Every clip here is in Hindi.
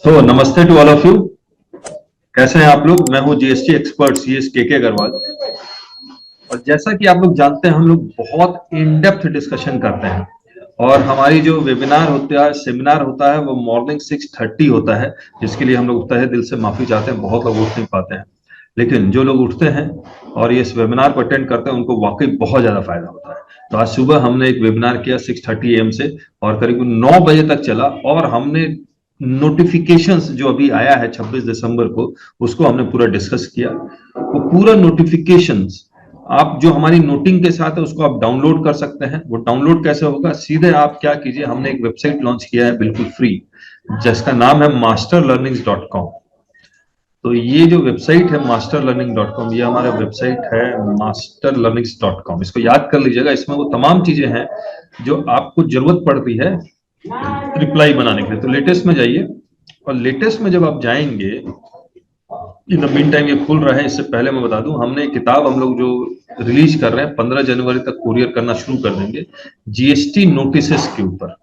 नमस्ते टू ऑल ऑफ यू। कैसे हैं आप लोग? मैं हूं जीएसटी एक्सपर्ट सीएस के अग्रवाल। और जैसा कि आप लोग जानते हैं, हम लोग बहुत इन डेप्थ डिस्कशन करते हैं और हमारी जो वेबिनार होता है, सेमिनार होता है, वो मॉर्निंग 6:30 होता है, जिसके लिए हम लोग तहे दिल से माफी चाहते हैं। बहुत लोग उठ नहीं पाते हैं, लेकिन जो लोग उठते हैं और इस वेबिनार को अटेंड करते हैं, उनको वाकई बहुत ज्यादा फायदा होता है। तो आज सुबह हमने एक वेबिनार किया 6:30 AM से और करीब 9 बजे तक चला, और हमने नोटिफिकेशंस जो अभी आया है 26 दिसंबर को, उसको हमने पूरा डिस्कस किया। वो पूरा नोटिफिकेशंस आप जो हमारी नोटिंग के साथ है, उसको आप डाउनलोड कर सकते हैं। वो डाउनलोड कैसे होगा? सीधे आप क्या कीजिए, हमने एक वेबसाइट लॉन्च किया है बिल्कुल फ्री, जिसका नाम है masterlearnings.com। तो ये जो वेबसाइट है masterlearning.com, ये हमारा वेबसाइट है masterlearnings.com। इसको याद कर लीजिएगा। इसमें वो तमाम चीजें हैं जो आपको जरूरत पड़ती है रिप्लाई बनाने के लिए। तो लेटेस्ट में जाइए, और लेटेस्ट में जब आप जाएंगे, इन द मीन टाइम ये खुल रहा है। इससे पहले मैं बता दूं, हमने एक किताब हम लोग जो रिलीज कर रहे हैं 15 जनवरी तक कुरियर करना शुरू कर देंगे, जीएसटी नोटिसेस के ऊपर।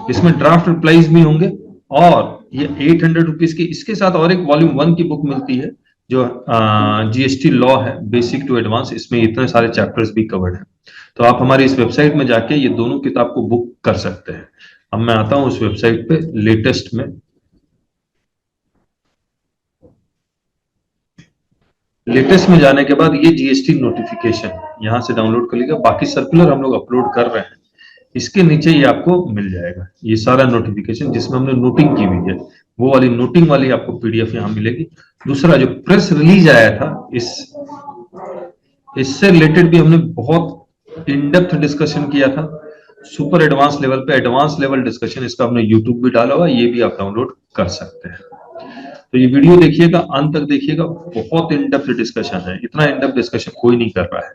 इसमें ड्राफ्ट रिप्लाईज भी होंगे, और ये 800 रुपीज की, इसके साथ और एक वॉल्यूम 1 की बुक मिलती है जो जीएसटी लॉ है, बेसिक टू एडवांस। इसमें इतने सारे चैप्टर्स भी कवर्ड हैं। तो आप हमारी इस वेबसाइट में जाके ये दोनों किताब को बुक कर सकते हैं। अब मैं आता हूं उस वेबसाइट पे लेटेस्ट में। लेटेस्ट में जाने के बाद ये जीएसटी नोटिफिकेशन यहां से डाउनलोड कर लीजिएगा। बाकी सर्कुलर हम लोग अपलोड कर रहे हैं, इसके नीचे ये आपको मिल जाएगा, ये सारा नोटिफिकेशन जिसमें हमने नोटिंग की हुई है, वो वाली नोटिंग वाली आपको पीडीएफ यहां मिलेगी। दूसरा जो प्रेस रिलीज आया था, इससे रिलेटेड भी हमने बहुत इन डेप्थ डिस्कशन किया था, सुपर एडवांस लेवल पे, एडवांस लेवल डिस्कशन। इसका हमने यूट्यूब भी डाला हुआ, ये भी आप डाउनलोड कर सकते हैं। तो ये वीडियो देखिएगा, अंत तक देखिएगा, बहुत इन डेप्थ डिस्कशन है। इतना इन डेप्थ डिस्कशन कोई नहीं कर रहा है,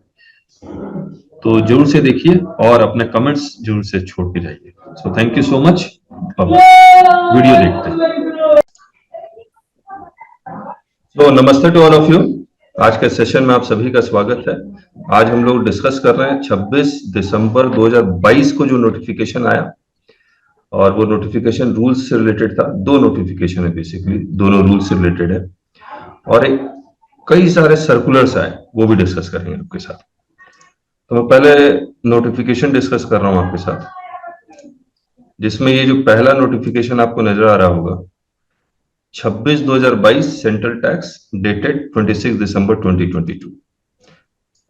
तो जरूर से देखिए और अपने कमेंट्स जरूर से छोड़ के जाइए। So thank you so much. Video देखते हैं। तो नमस्ते टू ऑल ऑफ यू। आज के सेशन में आप सभी का स्वागत है। आज हम लोग डिस्कस कर रहे हैं 26 दिसंबर 2022 को जो नोटिफिकेशन आया, और वो नोटिफिकेशन रूल्स से रिलेटेड था। दो नोटिफिकेशन है बेसिकली, दोनों रूल्स से रिलेटेड है, और एक कई सारे सर्कुलर्स आए, वो भी डिस्कस करेंगे आपके साथ। तो मैं पहले नोटिफिकेशन डिस्कस कर रहा हूं आपके साथ, जिसमें ये जो पहला नोटिफिकेशन आपको नजर आ रहा होगा, 26/2022 सेंट्रल टैक्स डेटेड 26 दिसंबर 2022।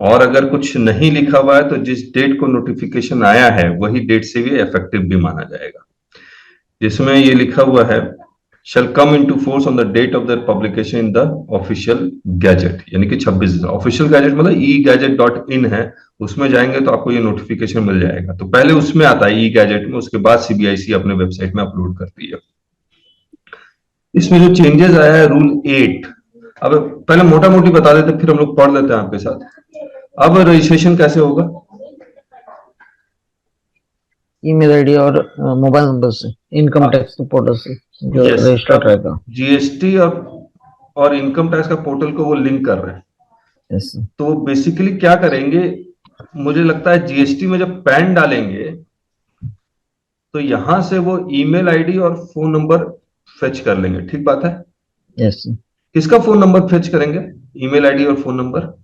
और अगर कुछ नहीं लिखा हुआ है तो जिस डेट को नोटिफिकेशन आया है वही डेट से भी इफेक्टिव भी माना जाएगा। जिसमें ये लिखा हुआ है, shall come into force on the date of their publication in the official gazette, यानी कि 26 ऑफिशियल गैजेट मतलब e-gadget.in है, उसमें जाएंगे तो आपको ये नोटिफिकेशन मिल जाएगा। तो पहले उसमें आता है e-gadget में, उसके बाद सीबीआईसी अपने वेबसाइट में अपलोड करती है। इसमें जो चेंजेस आया है रूल 8, अब पहले मोटा मोटी बता देते, फिर हम लोग पढ़ लेते हैं आपके साथ। अब रजिस्ट्रेशन कैसे होगा? ईमेल आईडी और मोबाइल नंबर से, इनकम टैक्स पोर्टल से जो रजिस्टर्ड रहेगा। जीएसटी और इनकम टैक्स का पोर्टल को वो लिंक कर रहे हैं। yes. तो बेसिकली क्या करेंगे, मुझे लगता है जीएसटी में जब पैन डालेंगे तो यहां से वो ईमेल आईडी और फोन नंबर फेच कर लेंगे। ठीक बात है? yes. किसका फोन नंबर फेच करेंगे? ईमेल आईडी और phone number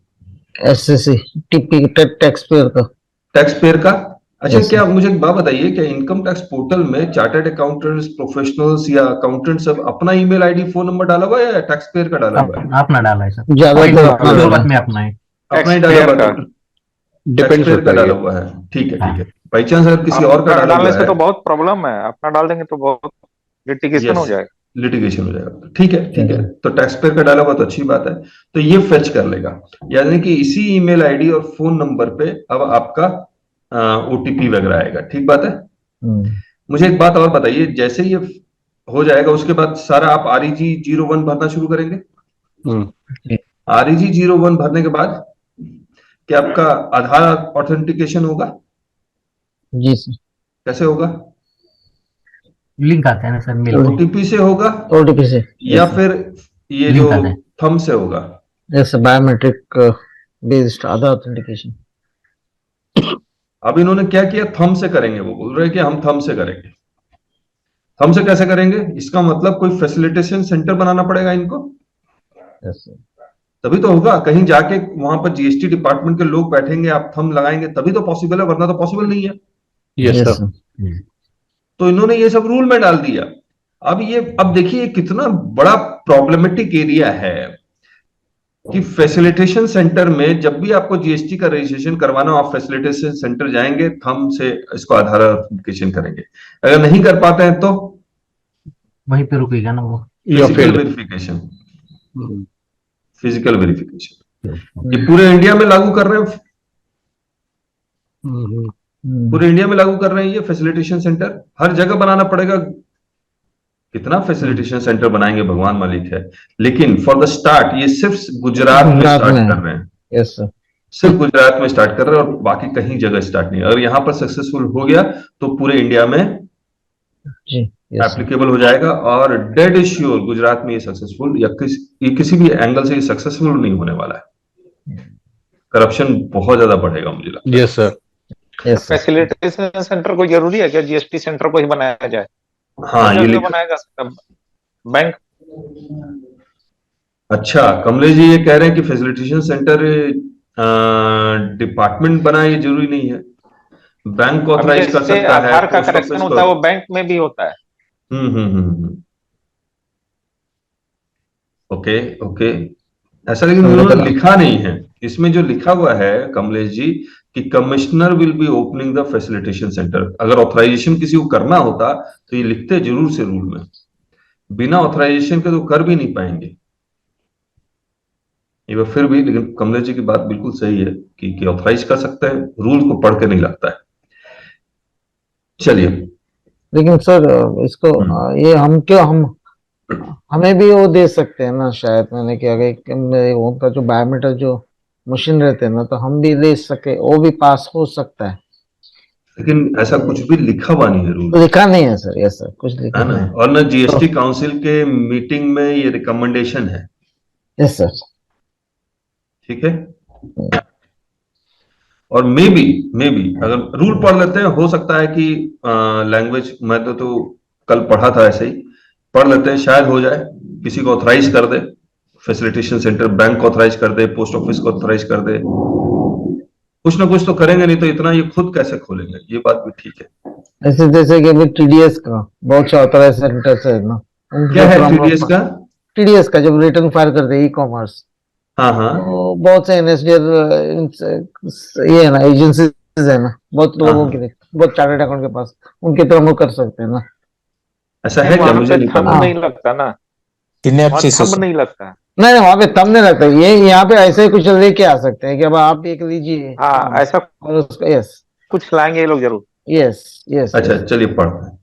SSC TP tax payer का। टैक्स पेयर का? अच्छा yes. क्या मुझे एक बात बताइए, क्या इनकम टैक्स पोर्टल में चार्टर्ड अकाउंटेंट्स, प्रोफेशनल्स या अकाउंटेंट सब अपना ईमेल आईडी फोन नंबर डाला हुआ है या टैक्स पेयर का डाला हुआ है? अपना डाला है सर, ज्यादातर अपना ही डाला हुआ है, टैक्स पेयर का डाला हुआ है। ठीक है, ठीक है। बाई चांस अगर किसी और का डाला हुआ है तो बहुत प्रॉब्लम है, अपना डाल देंगे तो बहुत लिटिगेशन हो जाएगा। लिटिगेशन हो जाएगा। ठीक है, ठीक है। तो टैक्स पेयर का डाला हुआ तो अच्छी बात है, तो ये फेच कर लेगा। यानी कि इसी ईमेल आईडी और फोन नंबर पे अब आपका ओटीपी वगैरह आएगा। ठीक बात है? मुझे एक बात और बताइए, जैसे ये हो जाएगा उसके बाद सारा आप REG 01 भरना शुरू करेंगे। REG 01 भरने के बाद क्या आपका आधार ऑथेंटिकेशन होगा? जी सर। कैसे होगा? लिंक आता है ना सर, मेल ओटीपी से होगा? ओटीपी से या फिर ये जो थंब से होगा? जैसे बायोमेट्रिक बेस्ड आधार ऑथेंटिकेशन। अब इन्होंने क्या किया, थंब से करेंगे। वो बोल रहे हैं कि हम थंब से करेंगे। हमसे कैसे करेंगे? इसका मतलब कोई फैसिलिटेशन सेंटर बनाना पड़ेगा इनको, yes sir, तभी तो होगा। कहीं जाके वहां पर जीएसटी डिपार्टमेंट के लोग बैठेंगे, आप थंब लगाएंगे, तभी तो पॉसिबल है, वरना तो पॉसिबल नहीं है। Yes yes sir. sir, तो इन्होंने ये सब रूल में डाल दिया। अब देखिए कितना बड़ा प्रॉब्लमेटिक एरिया है कि फैसिलिटेशन सेंटर में जब भी आपको जीएसटी का रजिस्ट्रेशन करवाना हो, आप फैसिलिटेशन सेंटर जाएंगे, थंब से इसको आधार वेरिफिकेशन करेंगे। अगर नहीं कर पाते हैं तो वहीं पे रुकेगा ना वो। या physical field. Verification, physical verification ये पूरे इंडिया में लागू कर रहे हैं, पूरे इंडिया में लागू कर रहे हैं। ये फैसिलिटेशन सेंटर हर जगह बनाना पड़ेगा। कितना फैसिलिटेशन सेंटर बनाएंगे भगवान मालिक है, लेकिन फॉर द स्टार्ट ये सिर्फ गुजरात में गुजरात स्टार्ट में। कर रहे हैं, yes sir, सिर्फ गुजरात में स्टार्ट कर रहे हैं और बाकी कहीं जगह स्टार्ट नहीं। अगर यहां पर सक्सेसफुल हो गया तो पूरे इंडिया में जी yes sir, एप्लीकेबल हो जाएगा। और डेड श्योर गुजरात में ये सक्सेसफुल या किसी भी एंगल से ये सक्सेसफुल नहीं होने वाला है। करप्शन बहुत ज्यादा बढ़ेगा मुझे लगता है। Yes sir. yes sir, facilitation centre को जरूरी है क्या जीएसटी सेंटर को ही बनाया जाए? हाँ हर ये जगह लिखा। बनाया जा सकता है। बैंक अच्छा कमलेश जी ये कह रहे हैं कि फैसिलिटेशन सेंटर डिपार्टमेंट बनाए, ये जरूरी नहीं है, बैंक अभी ऑथराइज कर जैसे सकता है, आधार का पोस्ट करेक्शन ऑफिस होता को। है वो बैंक में भी होता है। ओके ओके, ऐसा लेकिन उन्होंने लिखा नहीं है। इसमें जो लिखा हुआ है कमलेश जी कि commissioner will be opening the facilitation centre. अगर ऑथराइजेशन किसी को करना होता तो ये लिखते जरूर से रूल में, बिना ऑथराइजेशन के तो कर भी नहीं पाएंगे ये फिर भी। लेकिन कमलेश जी की बात बिल्कुल सही है कि ऑथराइज कर सकते हैं, रूल को पढ़ के नहीं लगता है। चलिए लेकिन सर इसको ये हम क्यों हमें भी वो दे सकते हैं ना, शायद मैंने क्या उनका जो बायोमेट्रिक जो मशीन रहते हैं ना, तो हम भी दे सके, वो भी पास हो सकता है। लेकिन ऐसा कुछ भी लिखा हुआ नहीं है रूल, लिखा नहीं है सर, यस सर, कुछ लिखा है ना। नहीं है। और ना जीएसटी काउंसिल के मीटिंग में ये रिकमेंडेशन है, यस सर, ठीक है। और मे बी अगर रूल पढ़ लेते हैं, हो सकता है कि लैंग्वेज, मैं तो कल पढ़ा था ऐसे ही, पढ़ लेते हैं शायद हो जाए। किसी को ऑथराइज कर दे फैसिलिटेशन सेंटर, बैंक को ऑथराइज कर दे, पोस्ट ऑफिस को ऑथराइज कर दे, कुछ ना कुछ तो करेंगे, नहीं तो इतना ये खुद कैसे खोलेंगे, ये बात भी ठीक है। ऐसे जैसे कि अभी टीडीएस का बहुत से ऑथराइज सेंटर्स है ना, क्या है टीडीएस का? टीडीएस का जब रिटर्न फाइल करते हैं ई कॉमर्स, हाँ हाँ तो बहुत से एनएसडीएल ये है ना, एजेंसीज है ना, बहुत लोगों के लिए, बहुत चार्टर्ड अकाउंट के पास, उनके तरह वो कर सकते हैं ना। ऐसा है क्या? वहां मुझे पे नहीं थंब पता। नहीं लगता ना, वहां थंब नहीं लगता है। नहीं वहां पे तब नहीं लगता, ये यहाँ पे ऐसे ही कुछ लेके आ सकते हैं कि अब आप एक लीजिए हाँ ऐसा और उसका यस कुछ लाएंगे ये लोग जरूर। Yes yes. अच्छा चलिए पढ़ते हैं।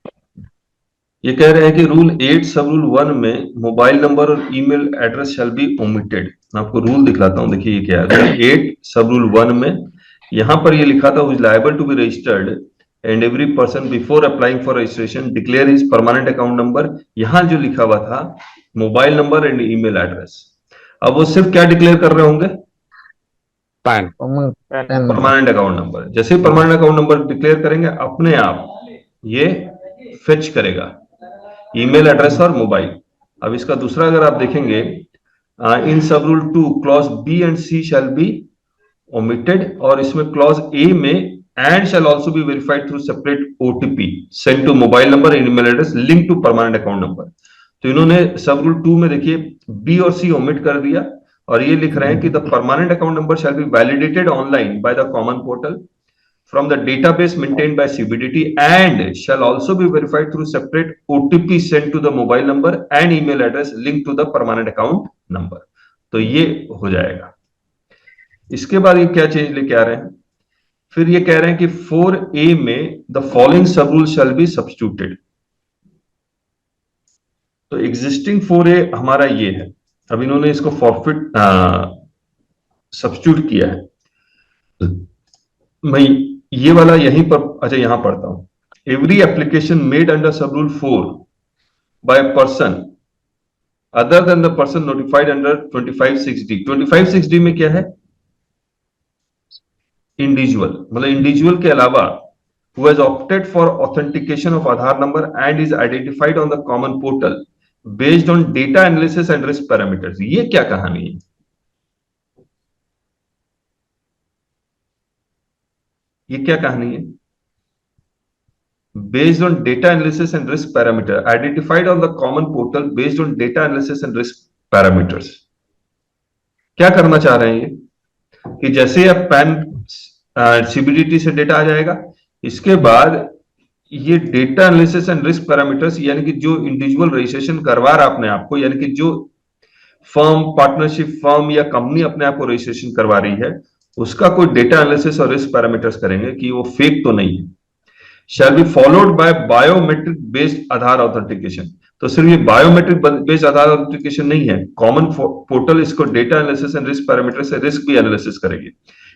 ये कह रहे हैं कि रूल 8 सब रूल 1 में मोबाइल नंबर और email address shell be omitted. मैं आपको रूल दिखलाता हूं, देखिए ये क्या है। रूल 8 सब रूल 1 में यहां पर ये लिखा था, is liable to be registered and every person before applying for registration declare his permanent account number. यहां जो लिखा हुआ था mobile number and email address, अब वो सिर्फ क्या डिक्लेयर कर रहे होंगे? Permanent account number. जैसे ही परमानेंट अकाउंट नंबर डिक्लेयर करेंगे, अपने आप ये फेच करेगा ईमेल एड्रेस और मोबाइल। अब इसका दूसरा अगर आप देखेंगे, in sub rule 2 clause B and C shall be omitted, और इसमें क्लॉज ए में and shall also be verified through separate OTP send to mobile number and email address link to permanent account number. तो इन्होंने सब रूल 2 में देखिए बी और सी ओमिट कर दिया और ये लिख रहे हैं कि the permanent account number shall be validated online by the common portal from the database maintained by CBDT and shall also be verified through separate OTP sent to the mobile number and email address linked to the permanent account number। तो ये हो जाएगा। इसके बाद ये क्या चेंज लेके आ रहे हैं, फिर ये कह रहे हैं कि 4A में द फॉलोइंग सब रूल शैल बी सब्स्टिट्यूटेड। तो एग्जिस्टिंग 4A हमारा ये है, अब इन्होंने इसको फॉरफिट सब्स्टिट्यूट किया है। मैं ये वाला यहीं पर, अच्छा यहां पढ़ता हूं। Every application made under sub rule 4 by person other than the person notified under 25(6)D। 25(6)D में क्या है? इंडिविजुअल, मतलब इंडिविजुअल के अलावा who has opted for authentication of Aadhaar number and is identified on the common portal based on data analysis and risk parameters. ये क्या कहानी है? ये क्या कहानी है? Based on data analysis and risk parameter, identified on the common portal based on data analysis and risk parameters. क्या करना चाह रहे हैं ये कि जैसे अब पैन सीबीडीटी से डेटा आ जाएगा, इसके बाद ये data analysis and risk parameters, यानी कि जो इंडिविजुअल रजिस्ट्रेशन करवा रहा अपने आप को, यानी कि जो फर्म, पार्टनरशिप फर्म या कंपनी अपने आप को रजिस्ट्रेशन करवा रही है, उसका कोई डेटा एनालिसिस और रिस्क पैरामीटर्स करेंगे कि वो फेक तो नहीं है. shall be followed by biometric based Aadhaar authentication. तो सिर्फ ये बायोमेट्रिक बेस्ड आधार ऑथेंटिकेशन नहीं है, कॉमन पोर्टल इसको data analysis and risk parameter से रिस्क भी एनालिसिस करेगी.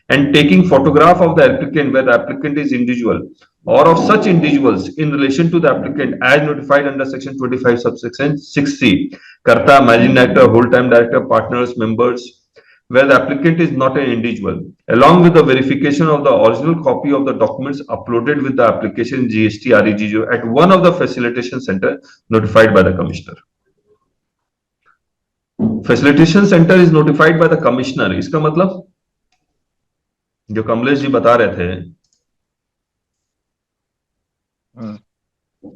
And taking photograph of the applicant where the applicant is individual or of such individuals in relation to the applicant as notified under section 25 subsection 6c, karta, managing director, whole time director, partners, members, where the applicant is not an individual, along with the verification of the original copy of the documents uploaded with the application GST REGO at one of the facilitation center notified by the commissioner. Facilitation center is notified by the commissioner. इसका मतलब जो कमलेश जी बता रहे थे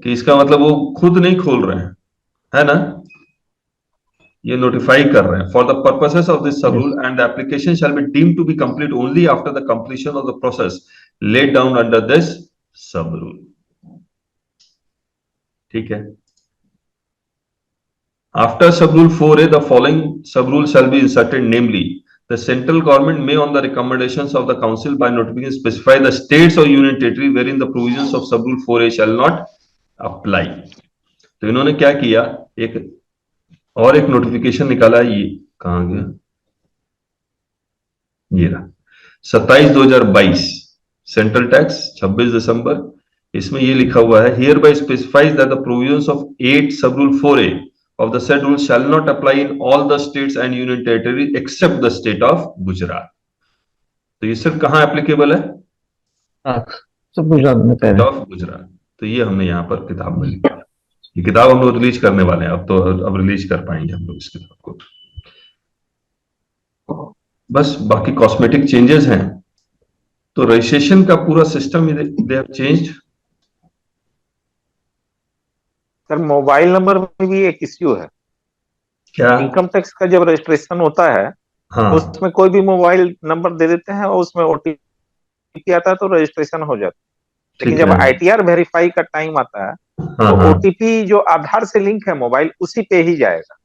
कि इसका मतलब वो खुद नहीं खोल रहे हैं, है ना, ये नोटिफाई कर रहे हैं. For the purposes of this sub rule and the application shall be deemed to be complete only after the completion of the process laid down under this sub rule. ठीक है. After sub rule 4A the following sub rule shall be inserted, namely the central government may on the recommendations of the council by notification specify the states or union territory wherein the provisions of sub rule 4A shall not apply. तो इन्होंने क्या किया, एक और एक नोटिफिकेशन निकाला. ये कहां गया, ये रहा 27/2022 सेंट्रल टैक्स 26 दिसंबर. इसमें ये लिखा हुआ है, here bye specifies that the provisions of 8 सब rule 4A of the said rule shall not apply in all the states and union territory except the state of Gujarat. तो ये सिर्फ कहां एप्लीकेबल है? सब गुजरात में पहले ऑफ गुजरात. तो ये हमने यहाँ पर किताब में लिखा. ये किताब हम लोग रिलीज करने वाले हैं, अब रिलीज कर पाएंगे हम लोग इस किताब को. बस बाकी कॉस्मेटिक चेंजेस हैं. तो रजिस्ट्रेशन का पूरा system they have changed. Sir mobile number में भी एक इश्यू है. क्या? इनकम टैक्स का जब रजिस्ट्रेशन होता है, हाँ, तो उसमें कोई भी मोबाइल नंबर दे देते हैं और उसमें ओटीपी आता है तो रजिस्ट्रेशन हो जाता है. लेकिन जब आईटीआर वेरीफाई का टाइम आता है, तो ओटीपी जो आधार से लिंक है मोबाइल, उसी पे ही जाएगा.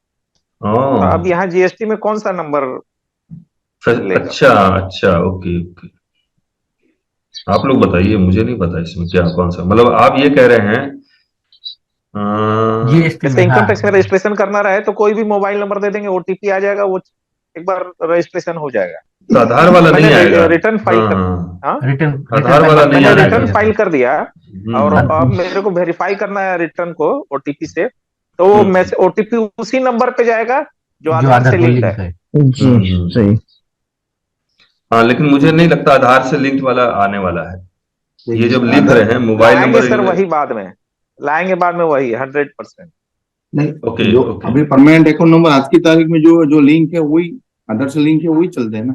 तो अब यहाँ जीएसटी में कौन सा नंबर? अच्छा अच्छा, ओके ओके. आप लोग बताइए, मुझे नहीं पता इसमें क्या कौन सा, मतलब आप ये कह रहे हैं जैसे इनकम टैक्स में रजिस्ट्रेशन करना रहे तो कोई भी मोबाइल नंबर दे देंगे, ओटीपी आ जाएगा, वो एक बार रजिस्ट्रेशन हो जाएगा. तो आधार वाला नहीं आएगा. रिटर्न फाइल आधार वाला नहीं आएगा. रिटर्न फाइल कर दिया और अब मेरे को वेरीफाई करना है रिटर्न को ओटीपी से, तो मैसेज ओटीपी उसी नंबर पे जाएगा जो आधार से लिंक है. जी सही. हाँ, लेकिन मुझे नहीं लगता आधार से लिंक्ड वाला आने वाला है. ये जब लिख रहे हैं मोबाइल नंबर, सर वही बाद में लाएंगे, बाद में वही 100% नहीं. ओके, जो ओके. अभी परमानेंट अकाउंट नंबर आज की तारीख में जो लिंक है वही आधार से लिंक है, वही चलते हैं ना.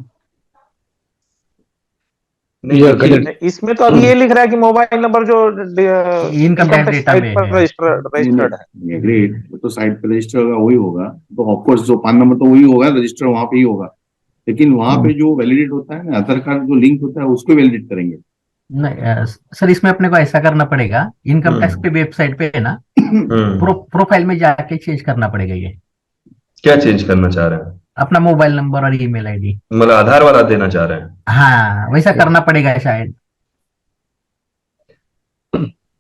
नहीं, इसमें तो अभी ये लिख रहा है कि मोबाइल नंबर जो इनकम टैक्स डेटा में रजिस्टर्ड है. एग्रीड. तो साइट पे रजिस्टर होगा वही होगा. तो ऑफकोर्स जो पान नंबर तो वही होगा, रजिस्टर वहां पे ही होगा. लेकिन वहां पे जो वैलिडेट होता है ना, आधार कार्ड जो लिंक होता है उसको वैलिडेट करेंगे. नहीं सर, इसमें अपने को ऐसा करना पड़ेगा, इनकम टैक्स के वेबसाइट पे है ना, प्रोफाइल में जाके चेंज करना पड़ेगा. ये क्या चेंज करना चाह रहे हैं? अपना मोबाइल नंबर और ईमेल आईडी, मतलब आधार वाला देना चाह रहे हैं? हाँ, वैसा करना पड़ेगा शायद.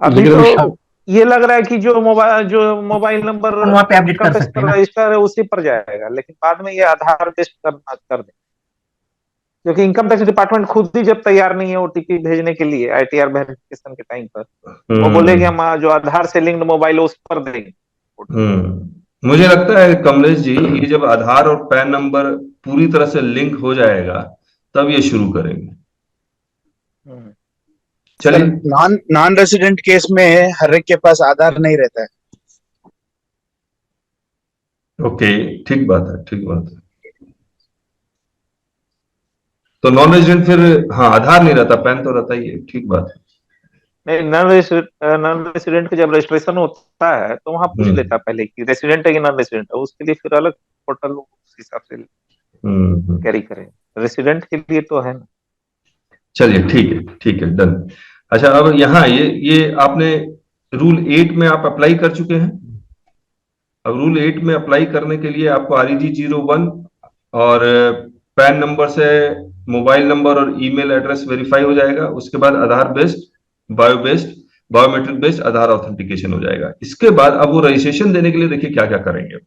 अभी तो ये लग रहा है कि जो मोबाइल नंबर वहाँ पे अपडेट कर सकते हैं, रजिस्टर है उसी पर जाएगा, लेकिन बाद में ये आधार बेस्ड कर दे, क्योंकि इनकम टैक्स डिपार्टमेंट खुद ही जब तैयार नहीं है ओटीपी भेजने के लिए आईटीआर वेरिफिकेशन के टाइम पर, वो बोलेंगे हम जो आधार से लिंक्ड मोबाइल उस पर देंगे. मुझे लगता है कमलेश जी, ये जब आधार और पैन नंबर पूरी तरह से लिंक हो जाएगा तब ये शुरू करेंगे. चलिए, नॉन नॉन रेसिडेंट केस में हर एक के पास आधार नहीं रहता है। ओके, ठीक बात है, ठीक बात है। तो नॉन रेजिडेंट फिर, हाँ, आधार नहीं रहता, पैन तो रहता ही है, ठीक बात है। नहीं, नॉन रेसिडेंट का जब रजिस्ट्रेशन होता है तो वहां पूछ लेता है पहले कि रेसिडेंट है कि नॉन रेसिडेंट है, उसके लिए फिर अलग पोर्टल उस हिसाब से कैरी करें। रेसिडेंट के लिए तो है ना। चलिए, ठीक है, डन। अच्छा, अब यहाँ ये आपने रूल 8 में आप अप्लाई कर चुके हैं। अब रूल 8 में अप्लाई करने के लिए आपको REG 01 और पैन नंबर से मोबाइल नंबर और ईमेल एड्रेस वेरीफाई हो जाएगा। उसके बाद आधार बायोमेट्रिक बेस्ड आधार ऑथेंटिकेशन हो जाएगा। इसके बाद अब वो रजिस्ट्रेशन देने के लिए देखिए क्या क्या करेंगे।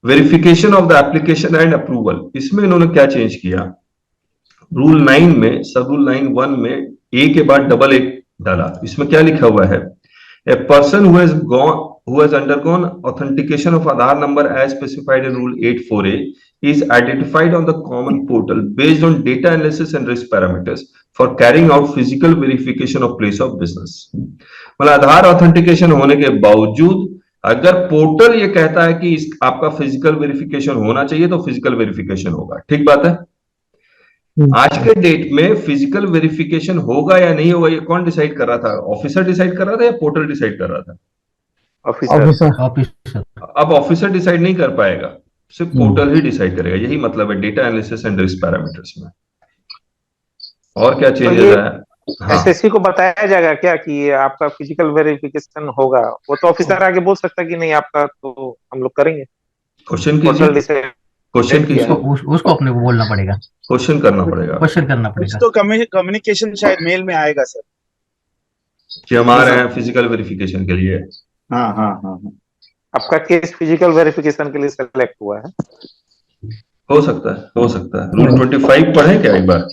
Verification of the application and approval, इसमें इन्होंने क्या चेंज किया, रूल 9 में सब रूल 9(1) में ए के बाद डबल ए डाला। इसमें क्या लिखा हुआ है, a person who has undergone authentication of Aadhaar number as specified in Rule 8(4)(a) is identified on the common portal based on data analysis and risk parameters for carrying out physical verification of place of business। मतलब आधार ऑथेंटिकेशन होने के बावजूद अगर पोर्टल ये कहता है कि आपका फिजिकल वेरिफिकेशन होना चाहिए तो फिजिकल वेरिफिकेशन होगा। ठीक बात है। आज के डेट में फिजिकल वेरिफिकेशन होगा या नहीं होगा, ये कौन डिसाइड कर रहा था? ऑफिसर डिसाइड कर रहा था या पोर्टल डिसाइड कर रहा था? ऑफिसर। अब ऑफिसर डिसाइड नहीं कर पाएगा, सिर्फ पोर्टल ही डिसाइड करेगा। यही मतलब है data analysis and risk parameters में। और क्या चेंजेस है? हाँ, एसएससी को बताया जाएगा क्या कि ये आपका फिजिकल वेरिफिकेशन होगा? वो तो ऑफिसर आगे बोल सकता है कि नहीं आपका तो हम लोग करेंगे। क्वेश्चन पोर्टल कीजिए, क्वेश्चन कीजिए, उसको अपने को बोलना पड़ेगा, क्वेश्चन करना पड़ेगा, क्वेश्चन करना कुछ पड़ेगा। तो कम्युनिकेशन शायद मेल में आएगा सर कि हम आ रहे हैं फिजिकल वेरिफिकेशन के लिए। हाँ हाँ हाँ हाँ। आपका केस फिजिकल वेरिफिकेशन के लिए सेलेक्ट हुआ है। हो सकता है, हो सकता है। रूल 25 पढ़े क्या एक बार?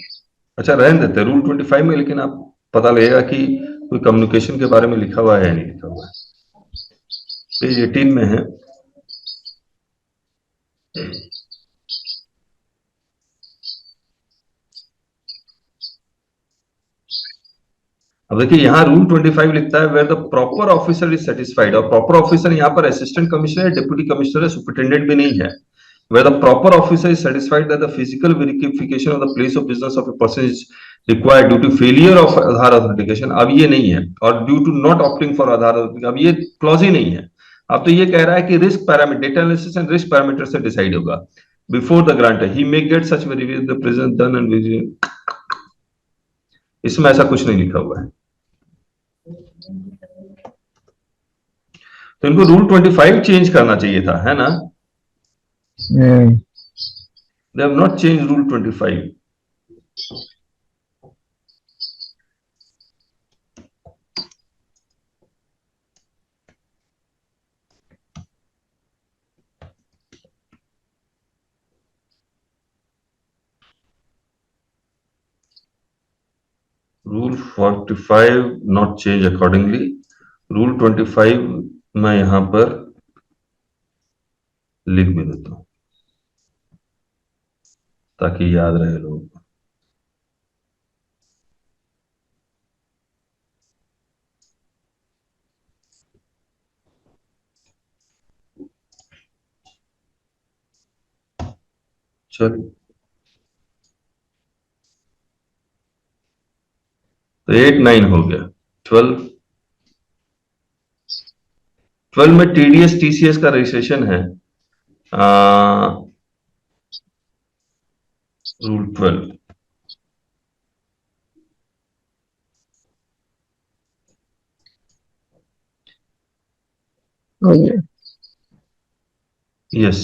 अच्छा, रहने देते हैं रूल 25 में, लेकिन आप पता लगेगा कि कोई कम्युनिकेशन के बारे में लिखा हुआ है या नहीं लिखा हुआ है। पेज 18 में है। अब देखिए यहाँ रूल 25 लिखता है, where the proper officer is satisfied. और प्रॉपर ऑफिसर यहाँ पर assistant commissioner, deputy commissioner, superintendent भी नहीं है। Where the proper officer is satisfied that the physical verification of the place of business of a person is required due to failure of Aadhaar authentication, अब ये नहीं है, और due to not opting for Aadhaar authentication, अब ये क्लॉज ही नहीं है। अब तो ये कह रहा है कि risk parameter, data analysis and risk parameter से डिसाइड होगा। Before the grant he may get such verification the present done and, इसमें ऐसा कुछ नहीं लिखा हुआ है। तो इनको रूल 25 चेंज करना चाहिए था, है ना? They have not changed rule 25. Rule 45 not change accordingly. Rule 25 मैं यहां पर लिख भी देता हूं ताकि याद रहे लोगों को। चलिए, तो 8 9 हो गया। 12 में TDS TCS का रजिस्ट्रेशन है। रूल 12 यस,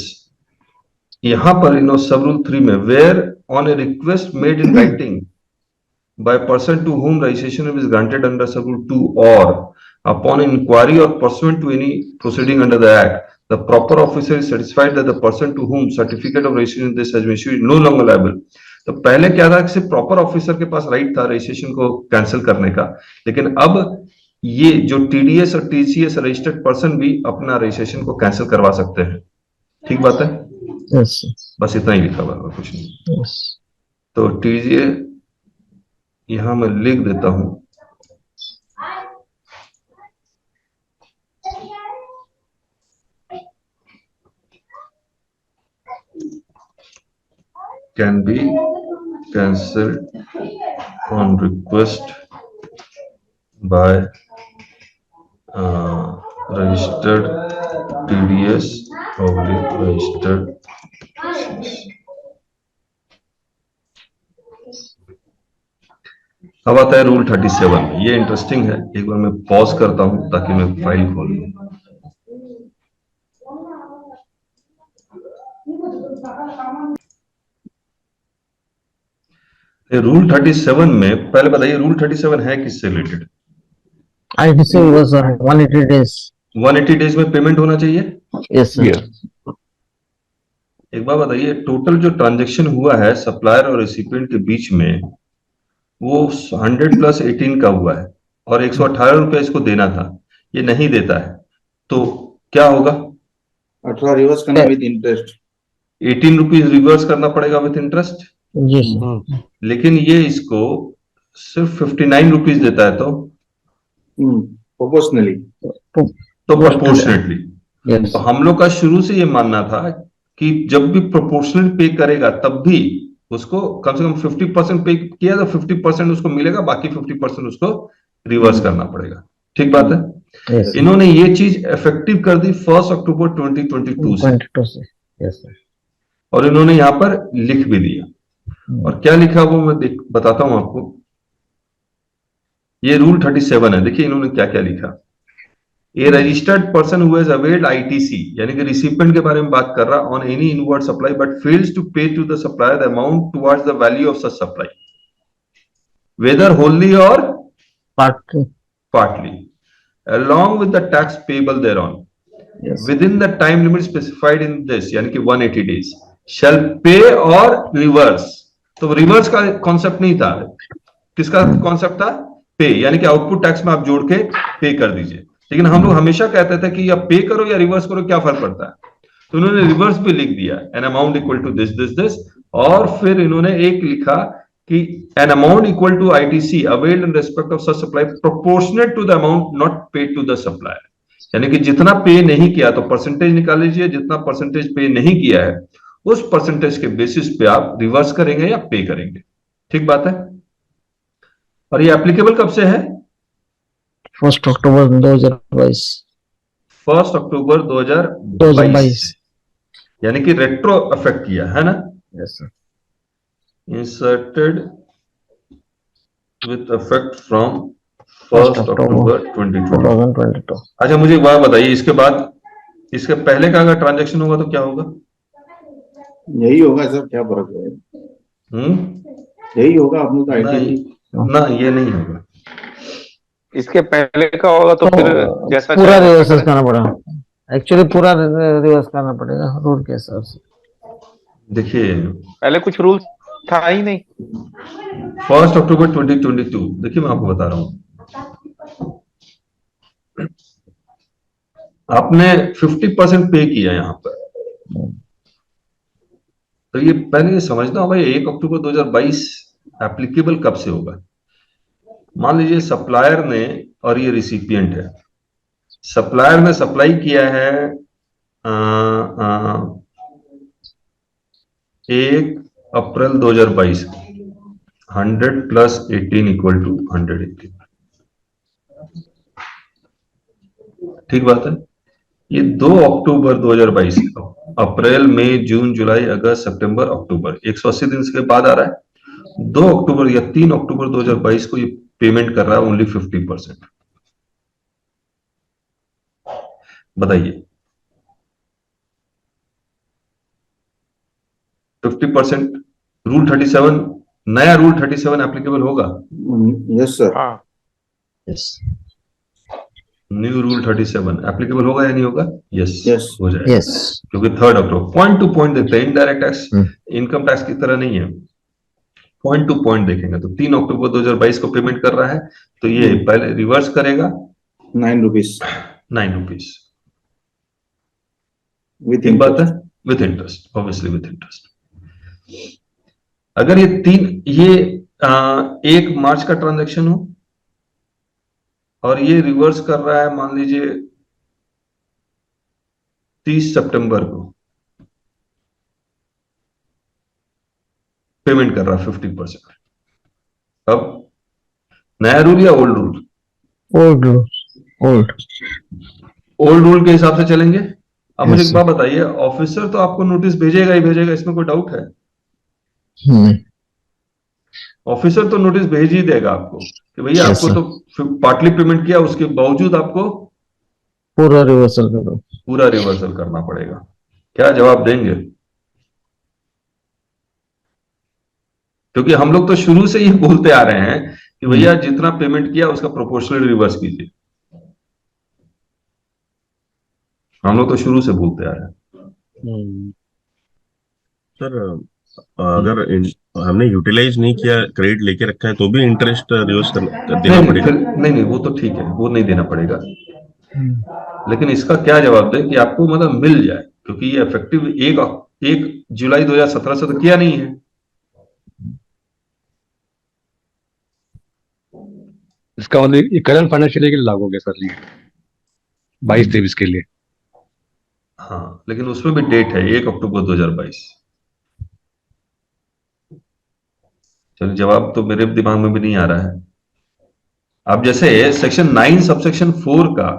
यहां पर इन सब रूल 3 में, where on a request made in writing by person to whom registration is granted under sub rule 2, or upon inquiry or pursuant to any proceeding under the act, the proper officer is satisfied that the person to whom certificate of registration this has been issued is no longer liable। तो पहले क्या था कि सिर्फ प्रॉपर ऑफिसर के पास राइट था रजिस्ट्रेशन को कैंसिल करने का, लेकिन अब ये जो TDS और TCS रजिस्टर्ड पर्सन भी अपना रजिस्ट्रेशन को कैंसिल करवा सकते हैं। ठीक बात है? यस बस इतना ही लिखा हुआ है, कुछ नहीं। यस। तो TCS यहां मैं लिख देता हूं can be cancelled on request by registered TDS registered. अब आता है रूल 37 में, ये इंटरेस्टिंग है। एक बार मैं पॉज करता हूं ताकि मैं फाइल खोल लूं। रूल 37 में पहले बताइए रूल 37 है किससे related? ITC was 180 days. 180 days में पेमेंट होना चाहिए। Yes, sir. एक बार बताइए, टोटल जो ट्रांजैक्शन हुआ है सप्लायर और रेसिपिएंट के बीच में वो 100 + 18 का हुआ है और 118 रुपए इसको देना था, ये नहीं देता है तो क्या होगा? 18 रिवर्स करना विद इंटरेस्ट। 18 रुपीज रिवर्स करना पड़ेगा विथ इंटरेस्ट। Ji sir. लेकिन ये इसको सिर्फ 59 रुपीज देता है तो प्रोपोर्शनली, तो प्रोपोर्शनेटली। तो हम लोग का शुरू से ये मानना था कि जब भी प्रोपोर्शनल पे करेगा तब भी उसको कम से कम 50% पे किया तो 50% उसको मिलेगा, बाकी 50% उसको रिवर्स करना पड़ेगा। ठीक बात है। Yes, इन्होंने ये चीज इफेक्टिव कर दी 1 अक्टूबर 2022 से। 22 से। Yes, sir. और इन्होंने यहां पर लिख भी दिया, और क्या लिखा वो मैं बताता हूं आपको। ये रूल 37 है, देखिए इन्होंने क्या क्या लिखा। A registered person who has availed ITC, यानी कि रिसिपिएंट के बारे में बात कर रहा, on any inward supply but fails to pay to the supplier the amount towards the value of such supply whether wholly or partly along with the tax payable thereon within the time limit specified in this, यानी कि 180 days shall pay or reverse। तो रिवर्स का कॉन्सेप्ट नहीं था, किसका कॉन्सेप्ट था? पे, यानी कि आउटपुट टैक्स में आप जोड़ के पे कर दीजिए। लेकिन हम लोग हमेशा कहते थे कि या पे करो या रिवर्स करो, क्या फर्क पड़ता है? तो उन्होंने रिवर्स भी लिख दिया, an amount equal to this this this, और फिर इन्होंने एक लिखा कि an amount equal to ITC availed in respect of such supply proportionate to the amount not paid to the supplier. यानी कि जितना पे नहीं किया तो परसेंटेज निकाल लीजिए, जितना परसेंटेज पे नहीं किया है उस परसेंटेज के बेसिस पे आप रिवर्स करेंगे या पे करेंगे। ठीक बात है। और ये एप्लीकेबल कब से है? 1 अक्टूबर 2022। 1 अक्टूबर 2022, यानी कि रेट्रो इफेक्ट किया है ना। Yes sir. Inserted with effect from 1 अक्टूबर 2022। अच्छा मुझे एक बात बताइए, इसके बाद इसके पहले का अगर ट्रांजैक्शन होगा तो क्या होगा? यही होगा सर, क्या फर्क है? यही होगा अपने का ITC ना, ये नहीं होगा। इसके पहले का होगा तो फिर जैसा पूरा रिवर्स करना पड़ेगा, एक्चुअली पूरा रिवर्स करना पड़ेगा रूल के हिसाब से। देखिए पहले कुछ रूल था ही नहीं। 1 अक्टूबर 2022, देखिए मैं आपको बता रहा हूं, आपने 50% पे किया यहां पर, तो ये पहले ये समझना होगा 1 अक्टूबर 2022 एप्लीकेबल कब से होगा। मान लीजिए सप्लायर ने, और ये रिसिपिएंट है, सप्लायर ने सप्लाई किया है 1 अप्रैल 2022, 100 + 18 = 180। ठीक बात है। ये 2 अक्टूबर 2022, अप्रैल मई जून जुलाई अगस्त सितंबर अक्टूबर, 180 दिन के बाद आ रहा है। 2 अक्टूबर या 3 अक्टूबर 2022 को ये पेमेंट कर रहा है ओनली 50%। बताइए 50% रूल 37, नया रूल 37 एप्लीकेबल होगा? Yes sir. हाँ यस, न्यू रूल 37 एप्लीकेबल होगा या नहीं होगा? यस हो जाएगा। यस, क्योंकि 3 अक्टूबर पॉइंट टू पॉइंट देखते हैं, इनडायरेक्ट टैक्स इनकम टैक्स की तरह नहीं है, पॉइंट टू पॉइंट देखेंगे। तो 3 अक्टूबर 2022 को पेमेंट कर रहा है, तो ये पहले रिवर्स करेगा 9 रुपीज, 9 रुपीज विथ एक बात है, with interest, obviously with interest. अगर ये 1 मार्च का ट्रांजैक्शन हो और ये रिवर्स कर रहा है मान लीजिए 30 सितंबर को, पेमेंट कर रहा है 50%। अब नया रूल या old rule? Old old old rule के हिसाब से चलेंगे। अब मुझे Yes, एक बात बताइए, ऑफिसर तो आपको नोटिस भेजेगा ही भेजेगा, इसमें कोई डाउट है? नहीं। ऑफिसर तो नोटिस भेज ही देगा आपको कि भैया Yes, आपको sir. तो पार्टली पेमेंट किया, उसके बावजूद आपको पूरा रिवर्सल करो। पूरा रिवर्सल करना पड़ेगा। क्या जवाब देंगे? क्योंकि हम लोग तो शुरू से ये बोलते आ रहे हैं कि भैया जितना पेमेंट किया उसका प्रोपोर्शनल रिवर्स कीजिए। हम लोग तो शुरू से बोलते आ रहे हैं। सर अगर हमने यूटिलाइज नहीं किया, क्रेडिट लेके रखा है, तो भी इंटरेस्ट रिवर्स देना नहीं पड़ेगा? फिर नहीं, वो तो ठीक है, वो नहीं देना पड़ेगा। लेकिन इसका क्या जवाब दे कि आपको मतलब मिल जाए, क्योंकि ये इफेक्टिव 1 जुलाई 2017 से तो किया नहीं है। इसका मतलब ये करंट फाइनेंशियल ईयर के लिए लागू हो गया सर, ये 22-23 के लिए। हाँ, लेकिन उसमें भी डेट है 1 अक्टूबर 2022। चलिए, जवाब तो मेरे दिमाग में भी नहीं आ रहा है। अब जैसे सेक्शन 9 सबसेक्शन 4 का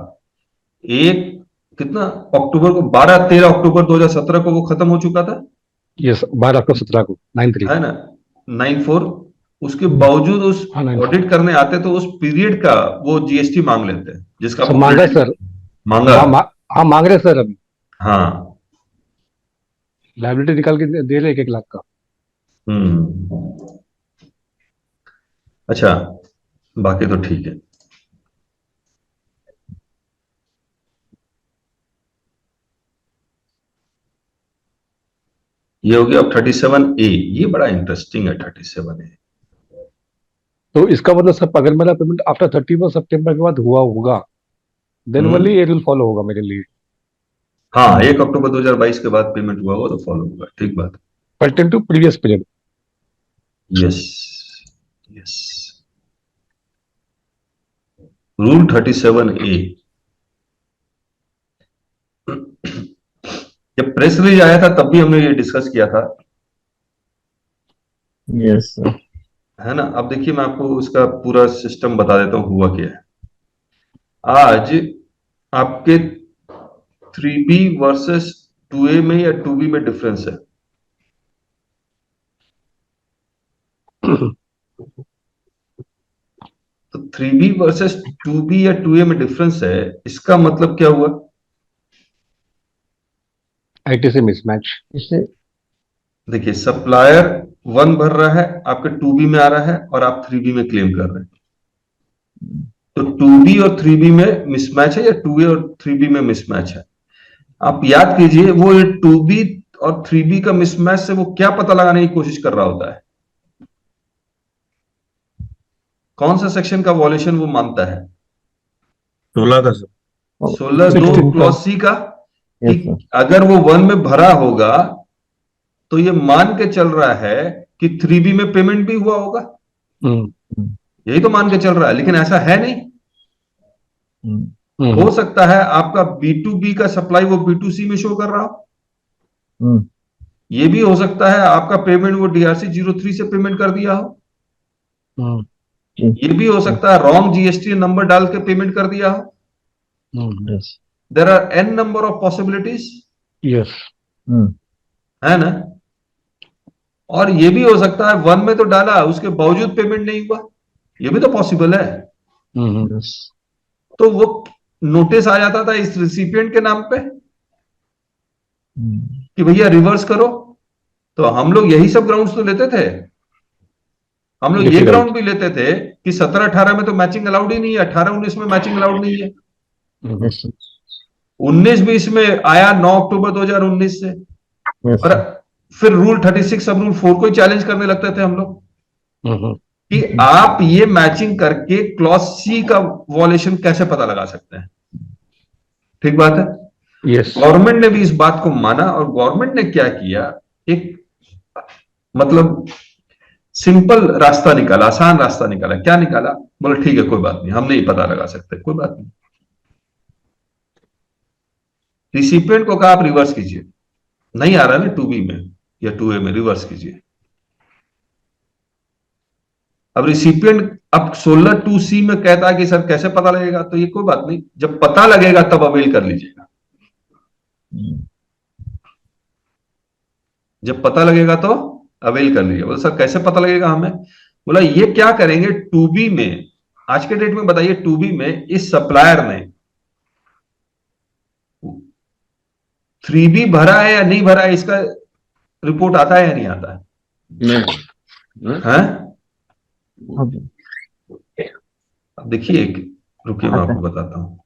एक कितना अक्टूबर को 12-13 अक्टूबर 2017 को वो खत्म हो चुका था, ये 12 अक्टूबर 17 को 9/3। है ना? 9/4। उसके बावजूद उस हाँ, 9/4 ऑडिट करने आते तो उस पीरियड का वो जीएसटी मांग लेते हैं, जिसका सर मांगा है सर। मांगा। हाँ मांग रहे हैं सर, अभी हाँ। लाइबिलिटी निकाल के दे रहे 1-1 लाख का। अच्छा, बाकी तो ठीक है। ये हो गया। अब 37A, ये बड़ा इंटरेस्टिंग है 37A। तो इसका मतलब सर, अगर मेरा पेमेंट आफ्टर 31 सितंबर के बाद हुआ होगा, then only it will follow होगा मेरे लिए। हाँ, 1 अक्टूबर 2022 के बाद पेमेंट हुआ होगा तो फॉलो होगा। ठीक बात। Pertain to previous period. Yes yes. Rule 37A। जब प्रेस रिलीज आया था तब भी हमने ये डिस्कस किया था, यस सर। है ना? अब देखिए, मैं आपको इसका पूरा सिस्टम बता देता हूं हुआ क्या है। आज आपके 3B वर्सेस 2A में या 2B में डिफरेंस है। तो 3B वर्सेस 2B या 2A में डिफरेंस है, इसका मतलब क्या हुआ? ITC mismatch. इसे देखिए, सप्लायर 1 भर रहा है, आपके 2B में आ रहा है और आप 3B में क्लेम कर रहे हैं। तो 2B और 3B में मिसमैच है या 2A और 3B में मिसमैच है? आप याद कीजिए, वो 2B और 3B का मिसमैच से वो क्या पता लगाने की कोशिश कर रहा होता है? कौन सा सेक्शन का वॉल्यूशन वो मानता है? 16 का सर। 16(2) क्लॉज सी का, यस कि सर। अगर वो 1 में भरा होगा तो ये मान के चल रहा है कि 3B में पेमेंट भी हुआ होगा। यही तो मान के चल रहा है, लेकिन ऐसा है नहीं। हो सकता है आपका B2B का सप्लाई वो B2C में शो कर रहा हो। ये भी हो सकता है आपका पेमेंट वो DRC 03 से पेमेंट कर दिया हो। ये भी हो सकता है रॉन्ग GST नंबर डाल के पेमेंट कर दिया हो। There are n number of possibilities. Yes. है ना? और ये भी हो सकता है 1 में तो डाला, उसके बावजूद पेमेंट नहीं हुआ। ये भी तो पॉसिबल है। तो वो नोटिस आ जाता था इस रिसिपिएंट के नाम पे कि भैया रिवर्स करो। तो हम लोग यही सब ग्राउंड्स तो लेते थे। हम लोग ये ग्राउंड भी लेते थे कि 17-18 में तो मैचिंग अलाउड ही नहीं है, 18-19 में मैचिंग अलाउड नहीं है। 19-20 में आया 9 अक्टूबर 2019 से। और फिर रूल 36 सब रूल 4 को ही चैलेंज करने लगते थे हम लोग कि आप ये मैचिंग करके क्लॉज सी का वॉल्यूशन कैसे पता लगा सकते हैं। ठीक बात है। यस। गवर्नमेंट ने भी इस बात को माना और गवर्नमेंट ने क्या किया, एक मतलब सिंपल रास्ता निकाला, आसान रास्ता निकाला। क्या निकाला? बोले ठीक है, कोई बात नहीं, हम नहीं पता लगा सकते, कोई बात नहीं। रिसिपिएंट को कहा आप रिवर्स कीजिए, नहीं आ रहा है ना 2B में या 2A में, रिवर्स कीजिए। अब रिसिपिएंट अब 16(2)(c) में कहता है कि सर कैसे पता लगेगा, तो ये कोई बात नहीं, जब पता लगेगा तब अवेल कर लीजिएगा। जब पता लगेगा तो अवेल कर लीजिएगा। बोला सर कैसे पता लगेगा हमें? बोला ये क्या करेंगे, 2B में, आज के डेट में बताइए 2B में इस सप्लायर ने 3B भरा है या नहीं भरा है, इसका रिपोर्ट आता है या नहीं आता है? नहीं। अब देखिए, रुकिए मैं आपको बताता हूं।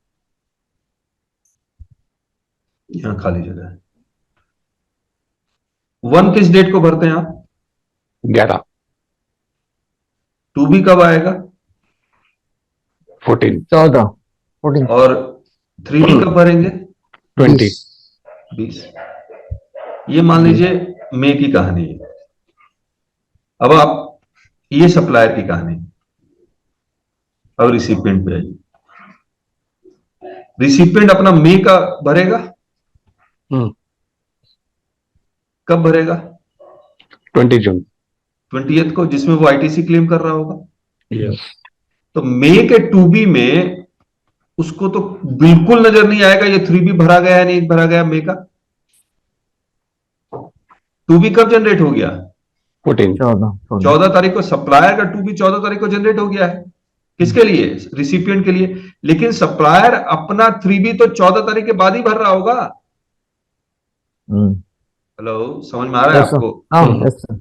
यहां खाली जगह है। 1 किस डेट को भरते हैं आप? 11, 2B कब आएगा? 14, 14 और 3B कब भरेंगे? 20। 20। ये मान लीजिए मई की कहानी है। अब आप ये सप्लायर की कहानी, अब रिसिपिएंट पे आइए। रिसिपिएंट अपना मई का भरेगा, कब भरेगा? 20 जून 20th को, जिसमें वो आईटीसी क्लेम कर रहा होगा। यस। तो मई के 2B में उसको तो बिल्कुल नजर नहीं आएगा ये 3B भरा गया है नहीं भरा गया मई का। 2B कब जनरेट हो गया? 14 तारीख को। सप्लायर का 2B 14 तारीख को जनरेट हो गया है। किसके लिए? रिसिपिएंट के लिए। लेकिन सप्लायर अपना 3B तो 14 तारीख के बाद ही भर रहा होगा। हेलो, समझ में आ रहा है आपको?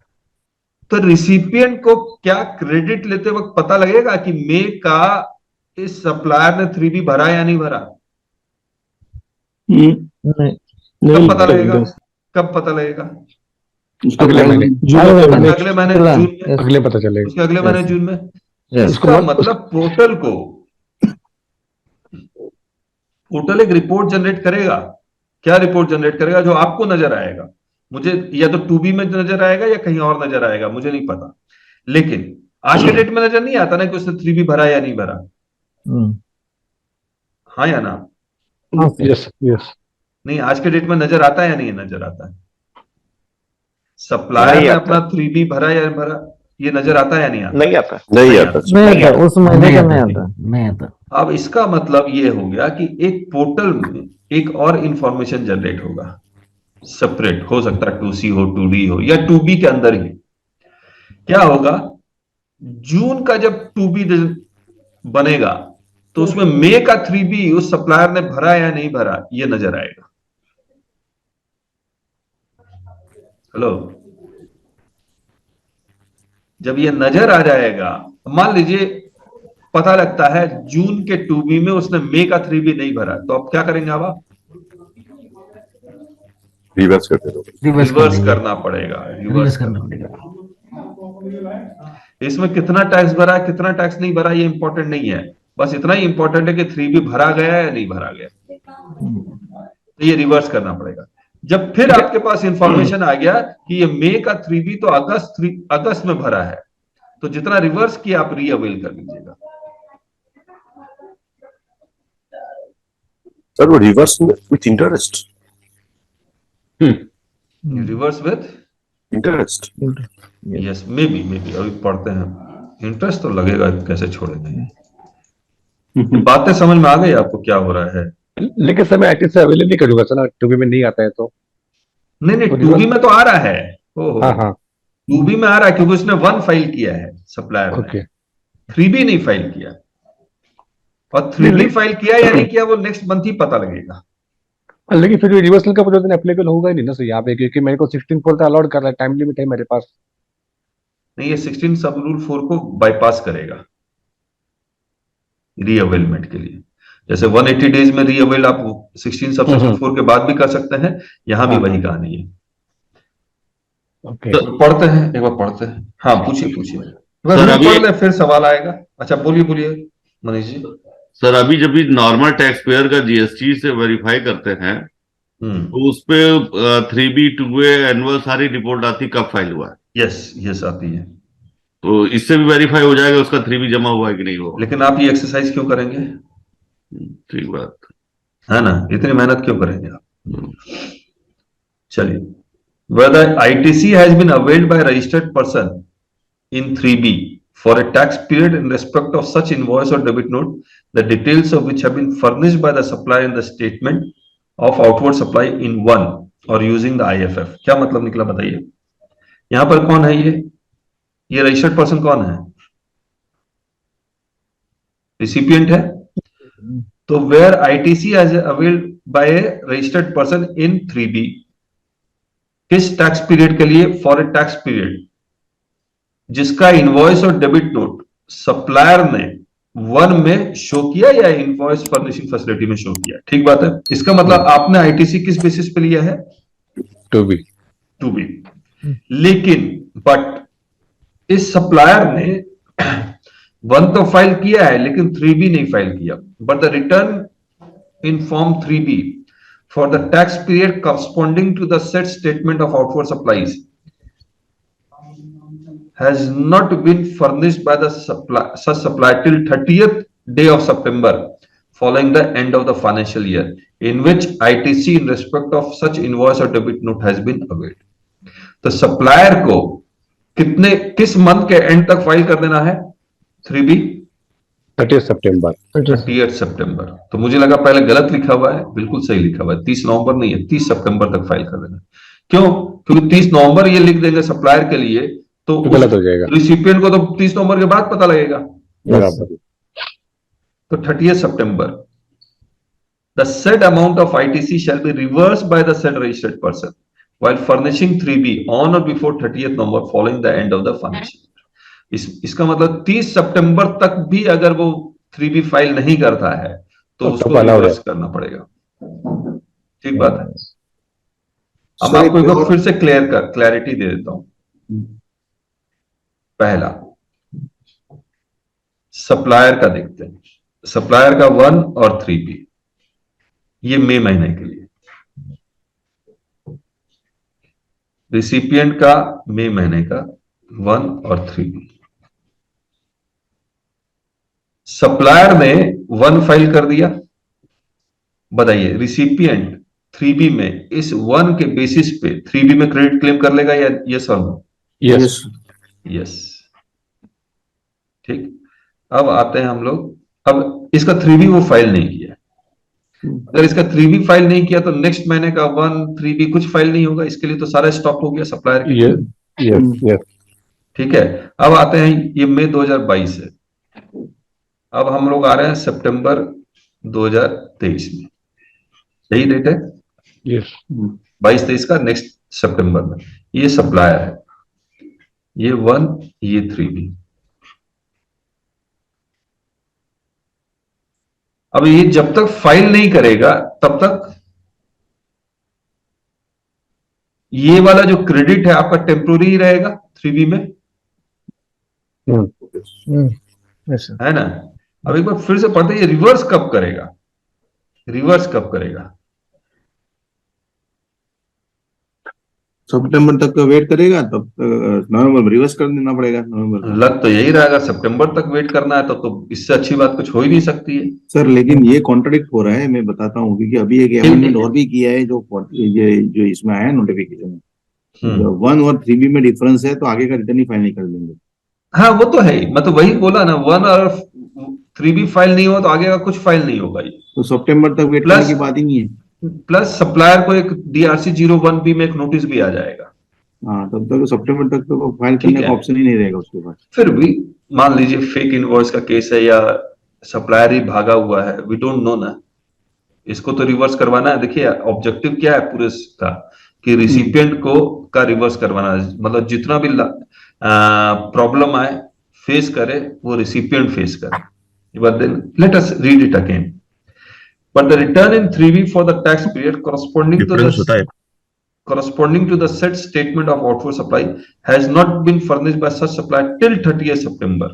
तो रिसिपिएंट को क्या क्रेडिट लेते वक्त पता लगेगा कि मई का इस सप्लायर ने 3B भरा या नहीं भरा? कब पता लगेगा? कब पता लगेगा? अगले महीने, अगले महीने जून में, अगले पता चलेगा। उसके अगले महीने जून में। इसका मतलब पोर्टल एक रिपोर्ट जनरेट करेगा। क्या रिपोर्ट जनरेट करेगा? जो आपको नजर आएगा। मुझे या तो 2B में नजर आएगा या कहीं और नजर आएगा, मुझे नहीं पता। लेकिन आज के डेट में नजर नहीं आता ना कि उसने 3B भरा या नहीं भरा। हाँ या ना? Yes yes. नहीं, आज के डेट में नजर आता है या नहीं नजर आता है? सप्लायर ने अपना 3B भरा या भरा, ये नजर आता है या नहीं आता? नहीं आता। नहीं आता। उस महीने का नहीं आता। अब इसका मतलब ये हो गया कि एक पोर्टल में एक और इंफॉर्मेशन जनरेट होगा, सेपरेट। हो सकता है 2C हो, 2D हो, या 2B के अंदर ही। क्या होगा? जून का जब 2B बनेगा तो उसमें मई का 3B उस सप्लायर ने भरा या नहीं भरा, ये नजर आएगा। हेलो, जब ये नजर आ जाएगा, मान लीजिए पता लगता है जून के 2B में उसने मई का 3B नहीं भरा, तो अब क्या करेंगे आप? रिवर्स करते रहो। रिवर्स करना पड़ेगा। रिवर्स करना पड़ेगा। इसमें कितना टैक्स भरा, कितना टैक्स नहीं भरा, ये इंपॉर्टेंट नहीं है। बस इतना ही इंपॉर्टेंट है कि 3B भरा गया है या नहीं भरा गया, तो ये रिवर्स करना पड़ेगा। जब फिर आपके पास इंफॉर्मेशन आ गया कि ये मई का 3B तो अगस्त में भरा है, तो जितना रिवर्स किया आप रीअवेल कर लीजिएगा। सर वो reverse with interest. Reverse with interest. Yes, may be अभी पढ़ते हैं। इंटरेस्ट तो लगेगा, कैसे छोड़ेंगे। बातें समझ में आ गई आपको क्या हो रहा है? लेकिन सर मैं आईटी से अवेल नहीं करूंगा सर, 2B में नहीं आता है तो। नहीं 2B में तो आ रहा है। हाँ 2B में आ रहा है क्योंकि उसने 1 फाइल किया है सप्लायर ने, 3B नहीं फाइल किया। और 3B फाइल किया या नहीं किया वो नेक्स्ट मंथ ही पता लगेगा। लेकिन फिर रिवर्सल का प्रोविजन एप्लीकेबल होगा ही नहीं ना सर यहाँ पे, क्योंकि मेरे को 16 4 अलाउड कर रहा है, टाइम लिमिट है मेरे पास। नहीं, ये 16 सब रूल 4 को बाईपास करेगा रीअवेलमेंट के लिए। जैसे 180 डेज में रीअवेल आप 16 सबसेक्शन 4 के बाद भी कर सकते हैं, यहां भी वही कहानी है। तो पढ़ते हैं, एक बार पढ़ते हैं। हाँ पूछिए सर, अभी पढ़ ले फिर सवाल आएगा। अच्छा बोलिए मनीष जी। सर अभी जब भी नॉर्मल टैक्स पेयर का जीएसटी से वेरीफाई करते हैं तो उस पे 3B 2A एनुअल सारी रिपोर्ट आती कब फाइल हुआ है। यस आती है। तो इससे भी वेरीफाई हो जाएगा उसका 3B जमा हुआ है कि नहीं हुआ। लेकिन आप ये एक्सरसाइज क्यों करेंगे? ठीक बात है ना, इतनी मेहनत क्यों करेंगे आप? चलिए, whether ITC has been availed by registered person in 3B for a tax period in respect of such invoice or debit note, the details of which have been furnished by the supplier in the statement of outward supply in one or using the IFF. क्या मतलब निकला बताइए? यहां पर कौन है ये रजिस्टर्ड पर्सन कौन है? रिसिपिएंट है। तो where ITC as availed by a registered person in 3B, किस टैक्स पीरियड के लिए? फॉर ए टैक्स पीरियड जिसका इनवॉइस और डेबिट नोट सप्लायर ने 1 में शो किया या इनवॉइस फर्निशिंग फैसिलिटी में शो किया। ठीक बात है। इसका मतलब आपने आईटीसी किस बेसिस पे लिया है? 2B। लेकिन बट इस सप्लायर ने 1 तो फाइल किया है लेकिन 3B नहीं फाइल किया। But the return in form 3B for the tax period corresponding to the said statement of outward supplies has not been furnished by the such supply till 30th day of September following the end of the financial year in which ITC in respect of such invoice or debit note has been availed. तो सप्लायर को किस मंथ के एंड तक फाइल कर देना है? 3B 30 सितंबर। तो मुझे लगा पहले गलत लिखा हुआ है, बिल्कुल सही लिखा हुआ है, 30 नवंबर नहीं है, 30 सितंबर तक फाइल कर देना। क्यों? क्योंकि 30 नवंबर ये लिख देंगे सप्लायर के लिए तो गलत हो जाएगा। रिसिपिएंट को तो 30 नवंबर के बाद पता लगेगा। बराबर। तो 30 सितंबर the said amount of ITC shall be reversed by the said registered person while furnishing 3B on or before 30th November following the end of the financial year. इसका मतलब 30 सितंबर तक भी अगर वो 3B फाइल नहीं करता है तो उसको रिवर्स करना पड़ेगा। ठीक बात है। अब आपको एक बार फिर से क्लैरिटी दे देता हूं। पहला सप्लायर का देखते हैं। सप्लायर का 1 और 3B ये मई महीने के लिए, रिसिपिएंट का मई महीने का 1 और 3B। सप्लायर ने 1 फाइल कर दिया। बताइए रिसिपिएंट 3B में इस 1 के बेसिस पे 3B में क्रेडिट क्लेम कर लेगा या यस और नो? यस। ठीक। अब आते हैं हम लोग, अब इसका 3B वो फाइल नहीं किया। अगर इसका 3B फाइल नहीं किया तो नेक्स्ट महीने का 1 3B कुछ फाइल नहीं होगा। इसके लिए तो सारा स्टॉक हो गया सप्लायर के। यस। ठीक है। अब आते हैं, ये मई 2022 है। अब हम लोग आ रहे हैं सितंबर 2023 में। यही डेट है? यस। 22-23 का नेक्स्ट सितंबर में। ये सप्लायर है, ये 1, ये 3B। अब ये जब तक फाइल नहीं करेगा तब तक ये वाला जो क्रेडिट है आपका टेम्पोररी ही रहेगा 3B में, है ना? अब एक बार फिर से पढ़ते हैं, ये रिवर्स कब करेगा? रिवर्स कब करेगा? सितंबर तक वेट करेगा, तब नवंबर में रिवर्स कर देना पड़ेगा। नवंबर लग तो यही रहेगा, सितंबर तक वेट करना है तो इससे अच्छी बात कुछ हो ही नहीं सकती है सर। लेकिन ये कॉन्ट्रडिक्ट हो रहा है, मैं बताता हूँ, क्योंकि अभी एक अमेंडमेंट और भी किया है जो इसमें आया नोटिफिकेशन, 1 और 3B में डिफरेंस है तो आगे का रिटर्न ही फाइल नहीं कर देंगे। हाँ वो तो है ही, मैं तो वही बोला ना, 1 और 3B फाइल नहीं हो तो आगे का कुछ फाइल नहीं होगा। ये तो सितंबर तक वेट करने की बात ही नहीं है। प्लस सप्लायर को एक DRC 01B में एक नोटिस भी आ जाएगा। हाँ, तब तक सितंबर तक तो फाइल करने का ऑप्शन ही नहीं रहेगा उसके बाद। फिर भी मान लीजिए फेक इनवॉइस का केस है या सप्लायर ही भागा हुआ है, वी डोंट नो ना, इसको तो रिवर्स करवाना है। देखिए ऑब्जेक्टिव क्या है पूरे का, कि रिसिपिएंट को का रिवर्स करवाना है। मतलब जितना भी प्रॉब्लम आए फेस करे वो रिसिपिएंट फेस करे। But then let us read it again. But the return in 3B for the tax period corresponding to the said statement of outward supply has not been furnished by such supply till 30th September.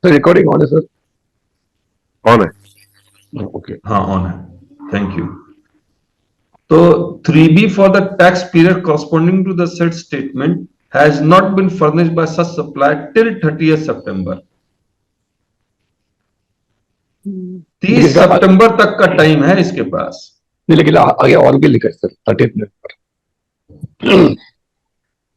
So recording on है sir? On है। Okay. हाँ on है। Thank you. तो 3B for the tax period corresponding to the said statement has not been furnished by such supply till 30th September. 30 सितंबर तक का टाइम है इसके पास। नहीं, लेकिन आगे और भी लिखा है सर 30 मिनट पर।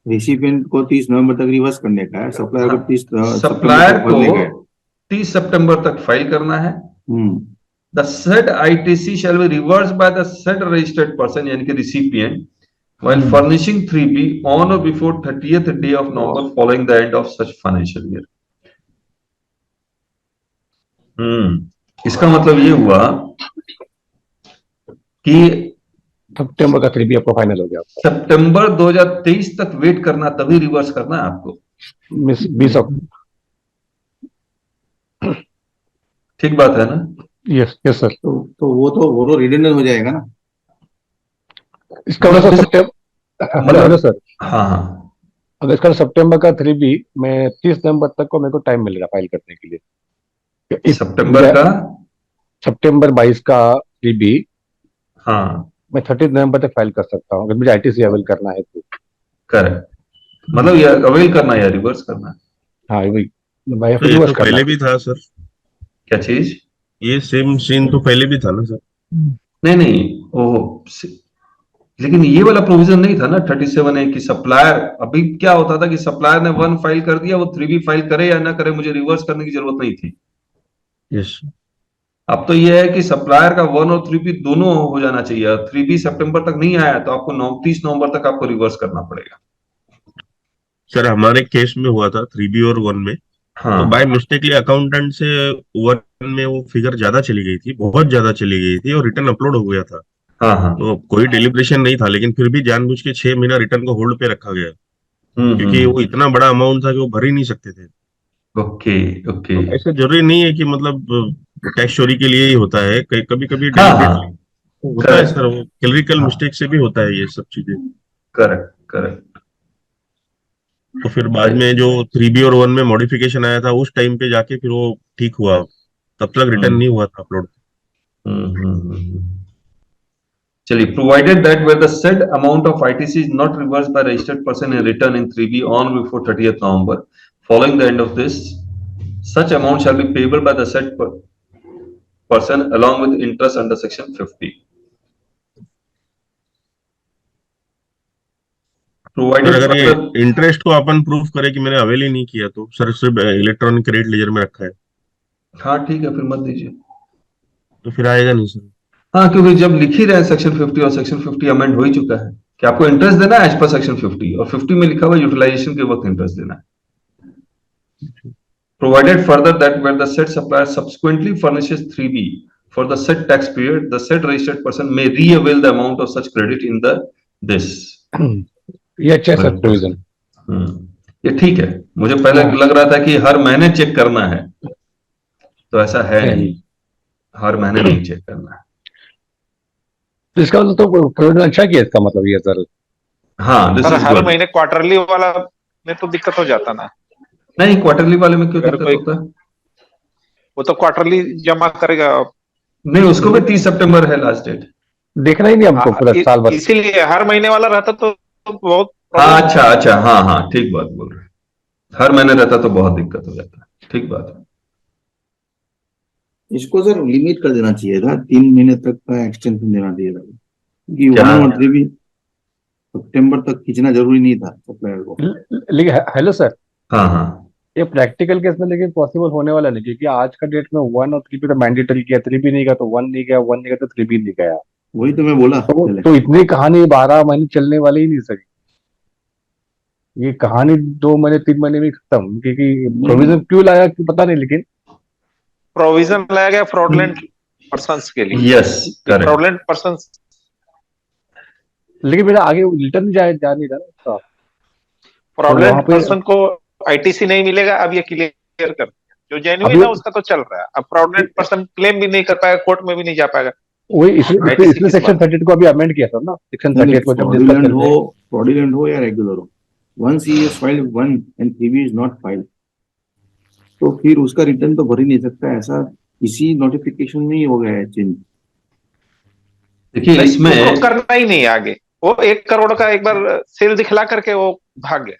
रिसिपिएंट को 30 नवंबर तक रिवर्स करने का है, सप्लायर को 30 सप्लायर सितंबर तक भरने का है। को 30 सितंबर तक फाइल करना है। The said ITC shall be reversed by the said registered person, यानी कि recipient, while furnishing 3B on or before 30th day of November following the end of such financial year. इसका मतलब ये हुआ कि सितंबर का 3B आपको फाइनल हो गया, सितंबर 2023 तक वेट करना, तभी रिवर्स करना है आपको। 20 ठीक बात है ना? Yes yes sir. तो वो तो रिडंडेंट हो जाएगा ना। इसका मतलब मतलब सर, हाँ, अगर इसका सितंबर का 3B मैं 30 नवंबर तक को मेरे को टाइम मिलेगा फाइल करने के लिए। सितंबर का सितंबर 22 का 3B हाँ मैं 30 नवंबर तक फाइल कर सकता हूँ अगर मुझे ITC अवेल करना है तो। करेक्ट, मतलब ये अवेल करना या रिवर्स करना। हाँ वही तो ये तो पहले भी था सर, क्या चीज? ये सेम सीन तो पहले भी था ना सर। नहीं ओह, लेकिन ये वाला प्रोविजन नहीं था ना 37A की सप्लायर। अभी क्या होता था कि सप्लायर ने 1 फाइल कर दिया, वो 3B फाइल करे या ना करे, मुझे रिवर्स करने की जरूरत नहीं थी। यस, अब तो ये है कि सप्लायर का 1 और 3B दोनों हो जाना चाहिए। 3B सितंबर तक नहीं आया तो आपको 30 नवंबर तक आपको रिवर्स करना पड़ेगा। सर हमारे केस में हुआ था 3B और 1 में। हाँ, तो बाय मिस्टेकली अकाउंटेंट से 1 में वो फिगर ज्यादा चली गई थी, बहुत ज्यादा चली गई थी, और रिटर्न अपलोड हो गया था। हाँ, तो कोई डिलिब्रेशन नहीं था, लेकिन फिर भी जानबूझ के 6 महीना रिटर्न को होल्ड पे रखा गया, क्योंकि वो इतना बड़ा अमाउंट था कि वो भर ही नहीं सकते थे। Okay okay. तो ऐसा जरूरी नहीं है कि मतलब टैक्स चोरी के लिए ही होता है, कभी कभी हाँ डेलिब्रेटली होता है करेक्ट सर, वो क्लरिकल हाँ मिस्टेक से भी होता है ये सब चीजें। Correct correct. तो फिर बाद में जो 3B और 1 में मॉडिफिकेशन आया था उस टाइम पे जाके फिर वो ठीक हुआ, तब तक रिटर्न नहीं हुआ था अपलोड। चलिए, provided that where the said amount of ITC is not reversed by registered person in return in 3B on before 30th November following the end of this, such amount shall be payable by the said person along with interest under section 50. Sir Provided अगर ये further, इंटरेस्ट को अपन प्रूफ करे कि मैंने अवेल ही नहीं किया तो सर सिर्फ इलेक्ट्रॉनिक क्रेडिट लेजर में रखा है हाँ ठीक है, फिर मत दीजिए। तो फिर आएगा नहीं सर। हाँ, क्योंकि जब लिख ही रहे हैं सेक्शन 50 और सेक्शन 50 अमेंड हो ही चुका है कि आपको इंटरेस्ट देना है एज पर सेक्शन 50, और 50 में लिखा हुआ यूटिलाइजेशन के वक्त इंटरेस्ट देना है। Provided further that where the said supplier subsequently furnishes 3B for the said tax period, the said registered person may re-avail the amount of such credit in the this. ये अच्छा है सर प्रोविजन। ये ठीक है। मुझे पहले लग रहा था कि हर महीने चेक करना है, तो ऐसा है नहीं, हर महीने नहीं चेक करना है। तो इसका मतलब तो प्रोविजन अच्छा किया इसका मतलब ये सर। हाँ, this sir is her good. महीने क्वार्टरली वाला में तो दिक्कत हो जाता ना। नहीं, क्वार्टरली वाले में क्यों अगर दिक्कत कोई होता है? वो तो क्वार्टरली जमा करेगा। नहीं, उसको भी 30 सितंबर है लास्ट डेट। देखना ही नहीं हमको पूरा साल भर। इसीलिए हर महीने वाला रहता तो बहुत हाँ अच्छा अच्छा, हाँ हाँ ठीक बात बोल रहे हैं। हर महीने रहता तो बहुत दिक्कत हो जाता है। ठीक बात है। इसको सर लिमिट कर देना चाहिए था, 3 महीने तक का एक्सटेंशन देना चाहिए था, क्योंकि क्या? 1 और 3B सितंबर तक खींचना जरूरी नहीं था सप्लायर को। लेकिन हेलो सर, हाँ हाँ ये प्रैक्टिकल केस में लेकिन पॉसिबल होने वाला नहीं, क्योंकि आज का डेट में 1 और 3B तो मैंडेटरी किया, 3B नहीं गया तो 1 नहीं गया, 1 नहीं गया तो 3B नहीं गया। वही तो मैं बोला पहले। तो इतनी कहानी 12 महीने चलने वाली ही नहीं सकी। ये कहानी 2 महीने 3 महीने में खत्म, क्योंकि प्रोविजन क्यों लाया कि पता नहीं, लेकिन प्रोविजन लाया गया फ्रॉडलेंट पर्संस के लिए। Yes correct. फ्रॉडलेंट पर्संस, लेकिन मेरा आगे रिटर्न जा नहीं रहा ना। फ्रॉडलेंट पर्सन को ITC नहीं मिलेगा। अब ये क्लियर कर, जो जेन्युइन है उसका तो चल रहा है। अब फ्रॉडलेंट पर्सन क्लेम भी नहीं कर पाएगा, कोर्ट में भी नहीं जा पाएगा। वही इसलिए सेक्शन 38 को अभी अमेंड किया था ना। सेक्शन 38 को जब डिस्कस करते हैं, फ्रॉडुलेंट हो या रेगुलर हो, वंस ही has filed 1 and 3B is not filed, तो फिर उसका रिटर्न तो भर ही नहीं सकता। ऐसा इसी नोटिफिकेशन में ही हो गया है चेंज। देखिए इसमें उसको करना ही नहीं आगे। वो 1 करोड़ का एक बार सेल दिखला करके वो भाग गया।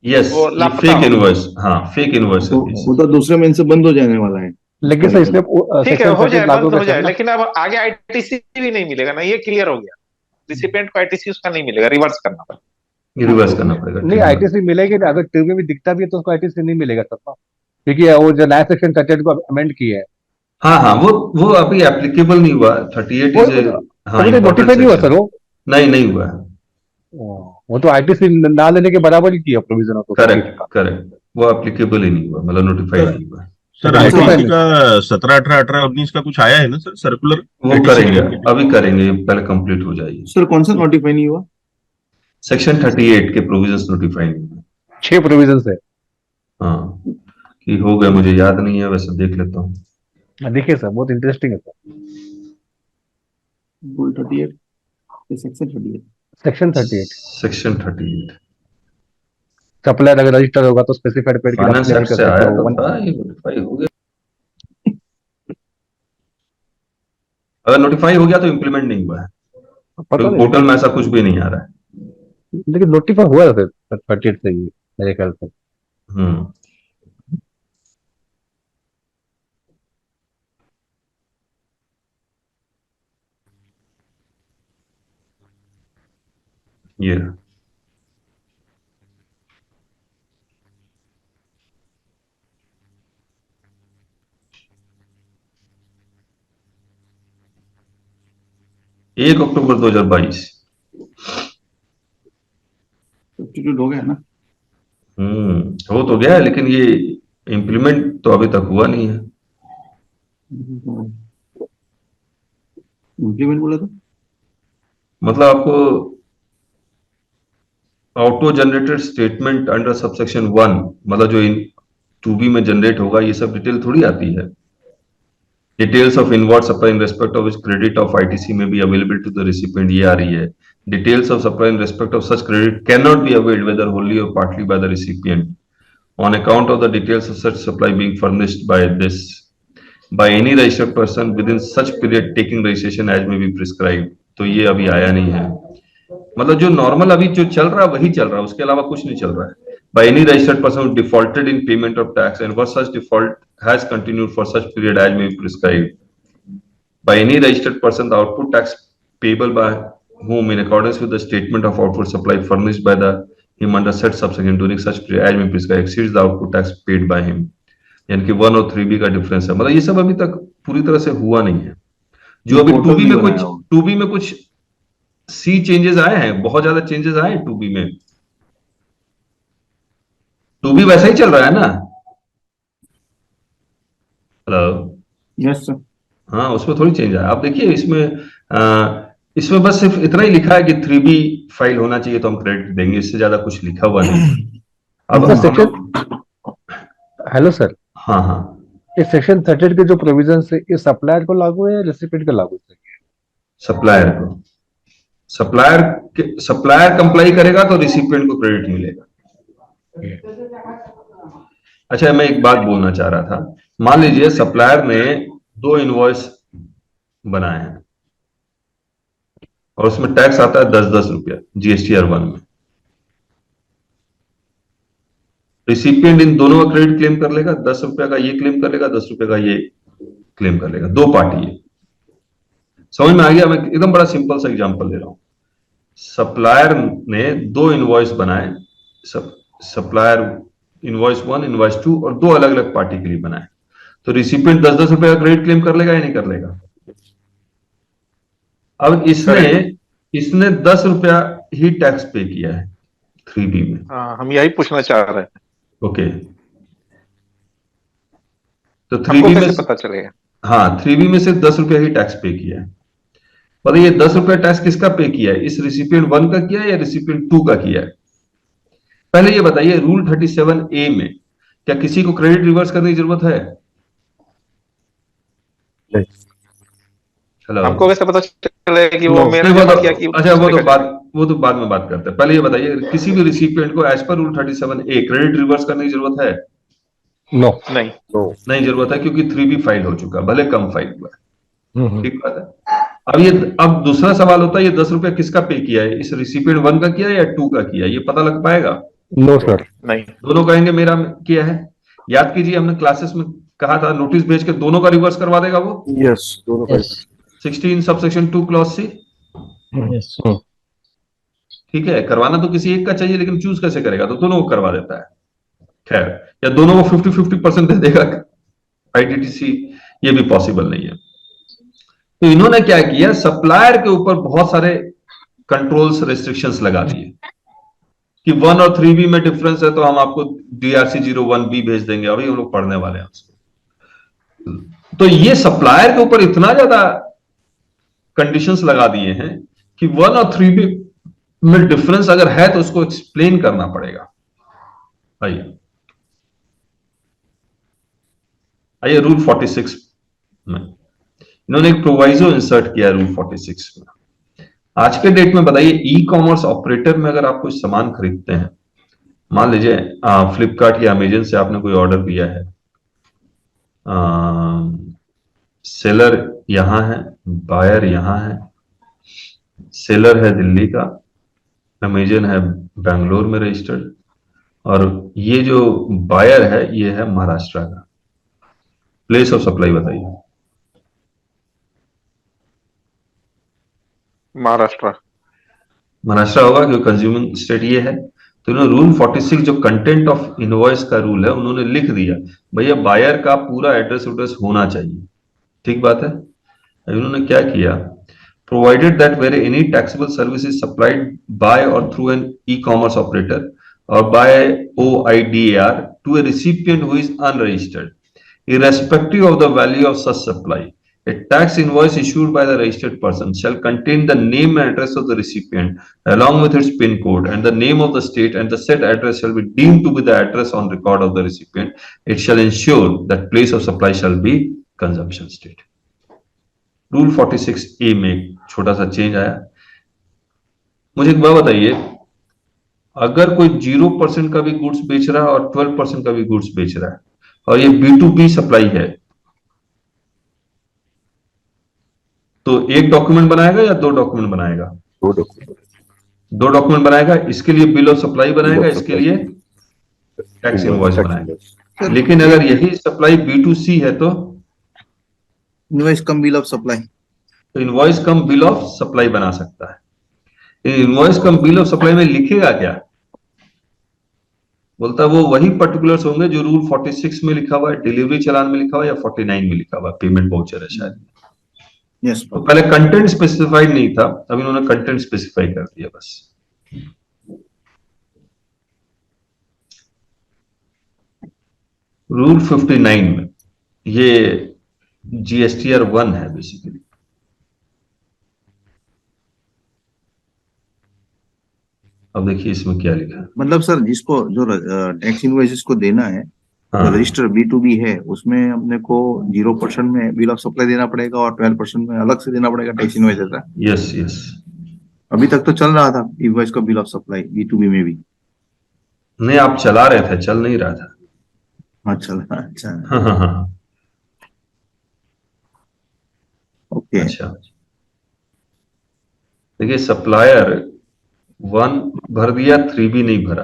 Yes, fake invoice. हाँ फेक इनवॉइस वो तो दूसरे महीने से बंद हो जाने वाला है। लेकिन सर इसलिए ठीक है, हो जाए, बंद हो जाए, लेकिन अब आगे ITC भी नहीं मिलेगा ना, ये क्लियर हो गया। रिसिपिएंट को ITC उसका नहीं मिलेगा, रिवर्स करना पड़ेगा। ये रिवर्स करना पड़ेगा। नहीं, आईटीसी मिलेगी ना, अगर ट्यूब में दिखता भी है तो उसको आईटीसी नहीं मिलेगा सर ना, क्योंकि वो जो नया सेक्शन 38 को अमेंड किया है। हाँ हाँ, वो अभी एप्लीकेबल नहीं हुआ। 38 वो इज हाँ नोटिफाई नहीं हुआ सर वो। नहीं हुआ है। वो तो आईटीसी ना लेने के बराबर ही किया प्रोविजन ऑफ करेक्ट, वो एप्लीकेबल ही नहीं हुआ, मतलब नोटिफाई नहीं हुआ। सर आईटीसी का 17, 18, 18, 19 का कुछ आया है ना सर सर्कुलर? वो करेंगे, अभी करेंगे, पहले कंप्लीट हो जाएगी। सर कौन सा नोटिफाई नहीं हुआ? सेक्शन 38 के प्रोविजंस नोटिफाई नहीं हुए। 6 प्रोविजन है। हाँ, कि हो गया मुझे याद नहीं है, वैसे देख लेता हूँ। देखिए सर, बहुत इंटरेस्टिंग है sir. Rule 38 section 38 section 38 supplier अगर रजिस्टर होगा तो स्पेसिफाइड पेड की फाइनेंस अप्लाई एक्ट कर से आया सकते तो हो। था, ये नोटिफाई हो गया। अगर नोटिफाई हो गया तो इम्प्लीमेंट नहीं हुआ है, पता नहीं, पोर्टल में ऐसा कुछ भी नहीं आ रहा है। लेकिन नोटिफाई हुआ है सर 38 से ही मेरे ख्याल से। ये 1 अक्टूबर 2022 सब्स्टिट्यूट हो गया ना? हो तो गया है, लेकिन ये इम्प्लीमेंट तो अभी तक हुआ नहीं है। इम्प्लीमेंट बोला तो मतलब आपको auto generated statement under subsection 1, मतलब जो इन 2B में जनरेट होगा, ये सब डिटेल थोड़ी आती है। Details of inward supply in respect of credit of ITC may be available to the recipient, ये आ रही है। Details of supply in respect of such credit cannot be availed whether wholly or partly by the recipient on account of the details of such supply being furnished by any registered person within such period taking registration as may be prescribed। तो ये अभी आया नहीं है। मतलब जो नॉर्मल अभी जो चल रहा है वही चल रहा है, उसके अलावा कुछ नहीं चल रहा है। by any registered person who defaulted in payment of tax and was such default has continued for such period as may be prescribed by any registered person the output tax payable by whom in accordance with the statement of output supply furnished by the him under such subsection during such period as may prescribed exceeds the output tax paid by him। यानी कि 1 और 3B का डिफरेंस है। मतलब ये सब अभी तक पूरी तरह से हुआ नहीं है। जो अभी 2B में कुछ सी चेंजेस आए हैं, बहुत ज्यादा चेंजेस आए हैं 2B में। 2B वैसा ही चल रहा है ना? Hello, yes sir. हाँ, उसमें थोड़ी चेंज आया। आप देखिए इसमें बस सिर्फ इतना ही लिखा है कि 3B फाइल होना चाहिए तो हम क्रेडिट देंगे, इससे ज्यादा कुछ लिखा हुआ नहीं। अब हेलो सर। हाँ, इस सेक्शन 38 के जो प्रोविजन है, ये सप्लायर को लागू है या रेसिपिएंट को लागू है? सप्लायर को। सप्लायर कंप्लाई करेगा तो रिसिपिएंट को क्रेडिट मिलेगा। अच्छा, मैं एक बात बोलना चाह रहा था। मान लीजिए सप्लायर ने 2 इनवॉइस बनाए हैं और उसमें टैक्स आता है 10-10 रुपया GSTR1 में। रिसिपिएंट इन दोनों का क्रेडिट क्लेम कर लेगा, 10 रुपया का ये क्लेम कर लेगा, 10 रुपये का ये क्लेम कर लेगा। 2 पार्टी है। समझ में आ गया? मैं एकदम बड़ा सिंपल सा एग्जांपल दे रहा हूं। सप्लायर ने 2 इनवॉइस बनाए, सप्लायर इनवॉइस 1, इनवॉइस 2, और 2 अलग अलग पार्टी के लिए बनाए। तो रिसिपिएंट 10-10 रुपये का क्रेडिट क्लेम कर लेगा या नहीं कर लेगा? अब इसने 10 रुपया ही टैक्स पे किया है 3B में। हाँ, हम यही पूछना चाह रहे हैं। ओके, तो 3B में पता चलेगा? हाँ, 3B में से 10 रुपया ही टैक्स पे किया है। बताइए 10 रुपया टैक्स किसका पे किया है? इस रिसिपिएंट 1 का किया है या रिसिपिएंट 2 का किया है? पहले ये बताइए, रूल 37A में क्या किसी को क्रेडिट रिवर्स करने की जरूरत है? हेलो, हमको कैसे पता चलेगा कि वो मेरे जमा किया कि? अच्छा, वो तो बाद में बात करते हैं। पहले ये बताइए, किसी भी रिसिपिएंट को as per rule 37A credit reverse करने की जरूरत है? नो, नहीं जरूरत है, क्योंकि 3B फाइल हो चुका, भले कम फाइल हुआ है। ठीक बात है। अब दूसरा सवाल होता है, ये 10 रुपया किसका पे किया है? इस रिसिपिएंट 1 का किया है या 2 का किया है? ये पता लग पाएगा? नो सर, नहीं। दोनों कहेंगे मेरा किया है। याद कीजिए, हमने क्लासेस में कहा था नोटिस भेज के दोनों का रिवर्स करवा देगा वो। यस, दोनों का। 16 सबसेक्शन 2 क्लॉज C। ठीक है, करवाना तो किसी एक का चाहिए, लेकिन चूज कैसे करेगा, तो दोनों को करवा देता है। खैर, या दोनों को 50-50% दे देगा आईटीटीसी, ये भी पॉसिबल नहीं है। तो इन्होंने क्या किया, सप्लायर के ऊपर बहुत सारे कंट्रोल्स, रेस्ट्रिक्शंस लगा दिए कि 1 और 3B में डिफरेंस है तो हम आपको DRC 01B भेज देंगे, अभी हम लोग पढ़ने वाले हैं उसको। तो ये सप्लायर के ऊपर इतना ज्यादा कंडीशंस लगा दिए हैं कि 1 और 3B में डिफरेंस अगर है तो उसको एक्सप्लेन करना पड़ेगा। आइए रूल 46 में इन्होंने एक प्रोवाइजो इंसर्ट किया है रूल 46 में। आज के डेट में बताइए, ई कॉमर्स ऑपरेटर में अगर आप कुछ सामान खरीदते हैं, मान लीजिए फ्लिपकार्ट या अमेजन से आपने कोई ऑर्डर दिया है, सेलर यहां है, बायर यहां है, सेलर है दिल्ली का, अमेजन है बेंगलोर में रजिस्टर्ड, और ये जो बायर है ये है महाराष्ट्र का। प्लेस ऑफ सप्लाई बताइए। महाराष्ट्र होगा क्योंकि कंज्यूमिंग स्टेट ये है। तो इन्होंने रूल 46 जो कंटेंट ऑफ इनवॉइस का रूल है, उन्होंने लिख दिया भैया बायर का पूरा एड्रेस होना चाहिए। ठीक बात है। इन्होंने क्या किया, provided that where any taxable service is supplied by or through an e-commerce operator or by OIDAR to a recipient who is unregistered, irrespective of the value of such supply, a tax invoice issued by the registered person shall contain the name and address of the recipient along with its PIN code and the name of the state, and the said address shall be deemed to be the address on record of the recipient. It shall ensure that place of supply shall be consumption state. Rule 46A में एक छोटा सा चेंज आया। मुझे एक बात बताइए, अगर कोई 0% का भी गुड्स बेच रहा है और 12% का भी गुड्स बेच रहा है और ये B2B सप्लाई है, तो एक डॉक्यूमेंट बनाएगा या 2 डॉक्यूमेंट बनाएगा? 2 डॉक्यूमेंट बनाएगा। इसके लिए बिल ऑफ सप्लाई बनाएगा, इसके लिए टैक्स इनवॉइस बनाएगा। लेकिन अगर यही सप्लाई B2C है तो invoice cum bill of supply, तो invoice cum bill of supply बना सकता है। Invoice cum bill of supply में लिखेगा क्या? बोलता वो वही पर्टिकुलर्स होंगे जो रूल 46 में लिखा हुआ है, डिलीवरी चालान में लिखा हुआ है या 49 में लिखा हुआ है, पेमेंट वाउचर है शायद। यस। तो पहले कंटेंट स्पेसिफाइड नहीं था, अब इन्होंने कंटेंट स्पेसिफाई कर दिया बस। रूल 59 में ये GSTR 1 है बेसिकली। अब देखिए इसमें क्या लिखा है। मतलब सर जिसको जो टैक्स इनवॉइसेस को देना है, रजिस्टर B2B है, उसमें अपने को 0% में बिल ऑफ सप्लाई देना पड़ेगा और 12% में अलग से देना पड़ेगा टैक्स इनवॉइस का। Yes yes. अभी तक तो चल रहा था इनवॉइस का बिल ऑफ सप्लाई B2B में भी। नहीं, आप चला रहे थे, चल नहीं रहा था। हाँ चल रहा। अच्छा हाँ। ओके। अच्छा देखिए, सप्लायर 1 भर दिया, 3B नहीं भरा,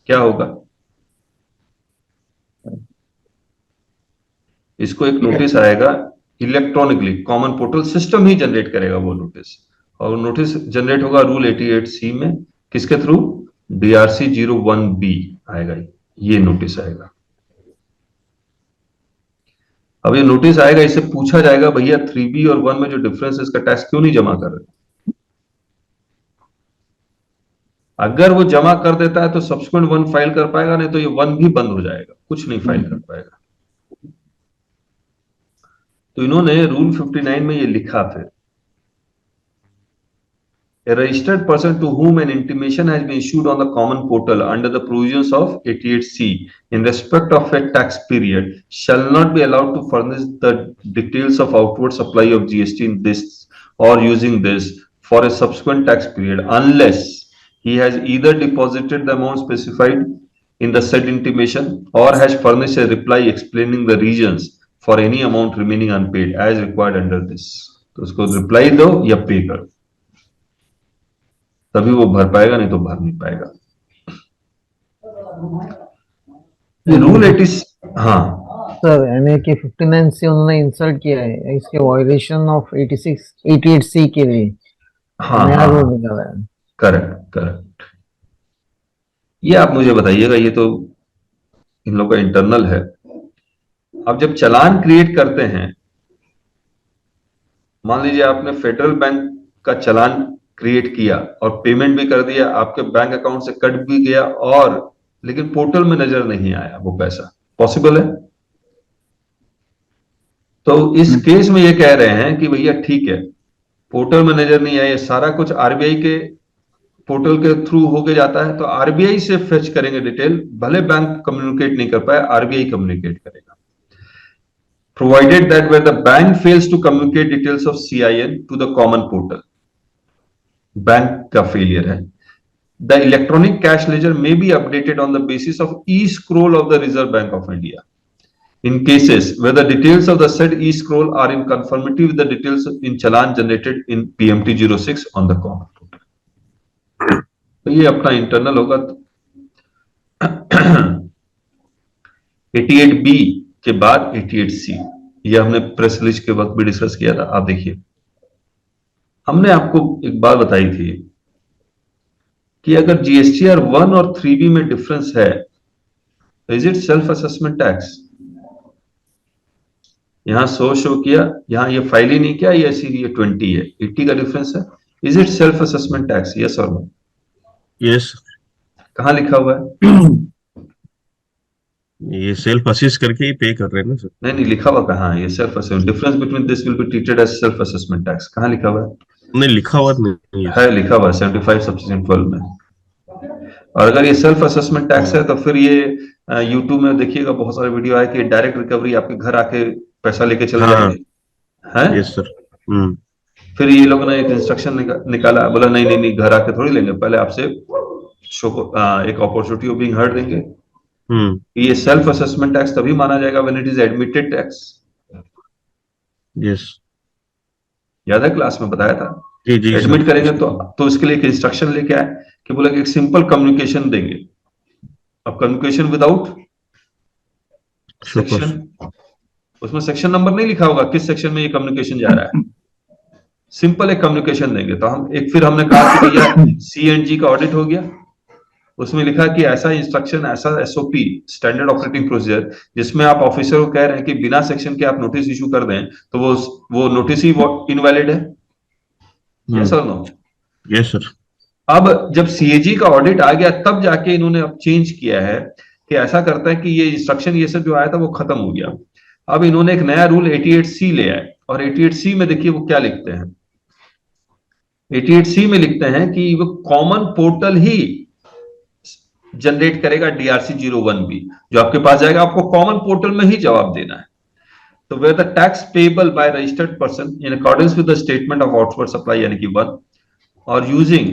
क्या होगा? इसको एक नोटिस आएगा इलेक्ट्रॉनिकली, कॉमन पोर्टल सिस्टम ही जनरेट करेगा वो नोटिस, और नोटिस जनरेट होगा रूल 88C में। किसके थ्रू? DRC 01B आएगा, ये नोटिस आएगा। अब ये नोटिस आएगा, इससे पूछा जाएगा भैया 3B और 1 में जो डिफरेंस है इसका टैक्स क्यों नहीं जमा कर रहे? अगर वो जमा कर देता है तो सब्सिक्वेंट 1 फाइल कर पाएगा, नहीं तो ये 1 भी बंद हो जाएगा, कुछ नहीं फाइल कर पाएगा। तो इन्होंने रूल 59 में ये लिखा फिर, a registered person to whom an intimation has been issued on the common portal under the provisions of 88C in respect of a tax period shall not be allowed to furnish the details of outward supply of GST in this or using this for a subsequent tax period unless he has either deposited the amount specified in the said intimation or has furnished a reply explaining the reasons for any amount remaining unpaid as required under this। तो उसको रिप्लाई दो या पे करो, तभी वो भर पाएगा, नहीं तो भर नहीं पाएगा। रूल 80। हाँ सर, NAK 59 से उन्होंने इंसल्ट किया है इसके वायलेशन ऑफ 88C के लिए। हाँ नया रूल निकाला है। Correct correct. ये आप मुझे बताइएगा, ये तो इन लोगों का इंटरनल है। अब जब चालान क्रिएट करते हैं, मान लीजिए आपने फेडरल बैंक का चालान क्रिएट किया और पेमेंट भी कर दिया, आपके बैंक अकाउंट से कट भी गया, और लेकिन पोर्टल में नजर नहीं आया वो पैसा, पॉसिबल है? तो इस केस में ये कह रहे हैं कि भैया ठीक है, पोर्टल में नजर नहीं आया, सारा कुछ आरबीआई के पोर्टल के थ्रू होके जाता है, तो आरबीआई से फेच करेंगे डिटेल, भले बैंक कम्युनिकेट नहीं कर पाए, आरबीआई कम्युनिकेट करेगा। Provided that where the bank fails to communicate details of CIN to the common portal, bank का फेलियर है, the electronic cash ledger may be updated on the basis of e-scroll of the Reserve Bank of India in cases where the details of the said e-scroll are in conformity with the details in challan generated in PMT 06 on the common portal। तो ये अपना इंटरनल होगा। 88B के बाद 88C, ये हमने प्रेस रिलीज के वक्त भी डिस्कस किया था। आप देखिए, हमने आपको एक बात बताई थी कि अगर जीएसटीआर 1 और 3B में डिफरेंस है, is it self assessment tax? यहां शो किया, यहां ये फाइल ही नहीं किया, ये ऐसी ये 20 है, 80 का डिफरेंस है, is it self assessment tax? Yes और नो? यस। कहां लिखा हुआ है? ये सेल्फ असिस्ट करके ही पे कर रहे हैं ना सर। नहीं लिखा हुआ कहां है ये self assessment? Difference between this will be treated as self assessment tax, कहां लिखा हुआ है? नहीं लिखा हुआ नहीं है, लिखा हुआ 75 सब्सिडेंट 12 में। और अगर ये सेल्फ असेसमेंट टैक्स है तो फिर ये यूट्यूब में देखिएगा बहुत सारे वीडियो आए कि डायरेक्ट रिकवरी, आपके घर आके पैसा लेके चले जाएंगे, हैं? Yes sir. फिर ये लोगों ने एक इंस्ट्रक्शन निकाला, बोला नहीं घर आके थोड़ी लेंगे, पहले आपसे एक अपॉर्चुनिटी बीइंग हर्ड देंगे। ये सेल्फ असेसमेंट टैक्स तभी माना जाएगा when it is admitted tax. Yes, याद है क्लास में बताया था? जी एडमिट करेंगे तो इसके लिए एक इंस्ट्रक्शन लेके आए कि बोला कि एक सिंपल कम्युनिकेशन देंगे। अब कम्युनिकेशन विदाउट सेक्शन, उसमें सेक्शन नंबर नहीं लिखा होगा किस सेक्शन में ये कम्युनिकेशन जा रहा है, सिंपल एक कम्युनिकेशन देंगे। तो हम फिर हमने कहा कि भैया CNG का ऑडिट हो गया, उसमें लिखा कि ऐसा इंस्ट्रक्शन, ऐसा SOP स्टैंडर्ड ऑपरेटिंग प्रोसीजर, जिसमें आप ऑफिसर को कह रहे हैं कि बिना सेक्शन के आप नोटिस इशू कर दें तो वो नोटिस ही इनवैलिड है। यस और नो? Yes sir. अब जब CAG का ऑडिट आ गया तब जाके इन्होंने अब चेंज किया है कि ऐसा करता है कि ये इंस्ट्रक्शन ये सब जो आया था वो खत्म हो गया। अब इन्होंने एक नया रूल 88C ले आए, और 88C में देखिए वो क्या लिखते हैं। 88C में लिखते हैं कि वो कॉमन पोर्टल ही जनरेट करेगा DRC 01B, जो आपके पास जाएगा, आपको कॉमन पोर्टल में ही जवाब देना है। तो where the tax payable by registered person in accordance with the statement of outward supply यानी कि 1, or using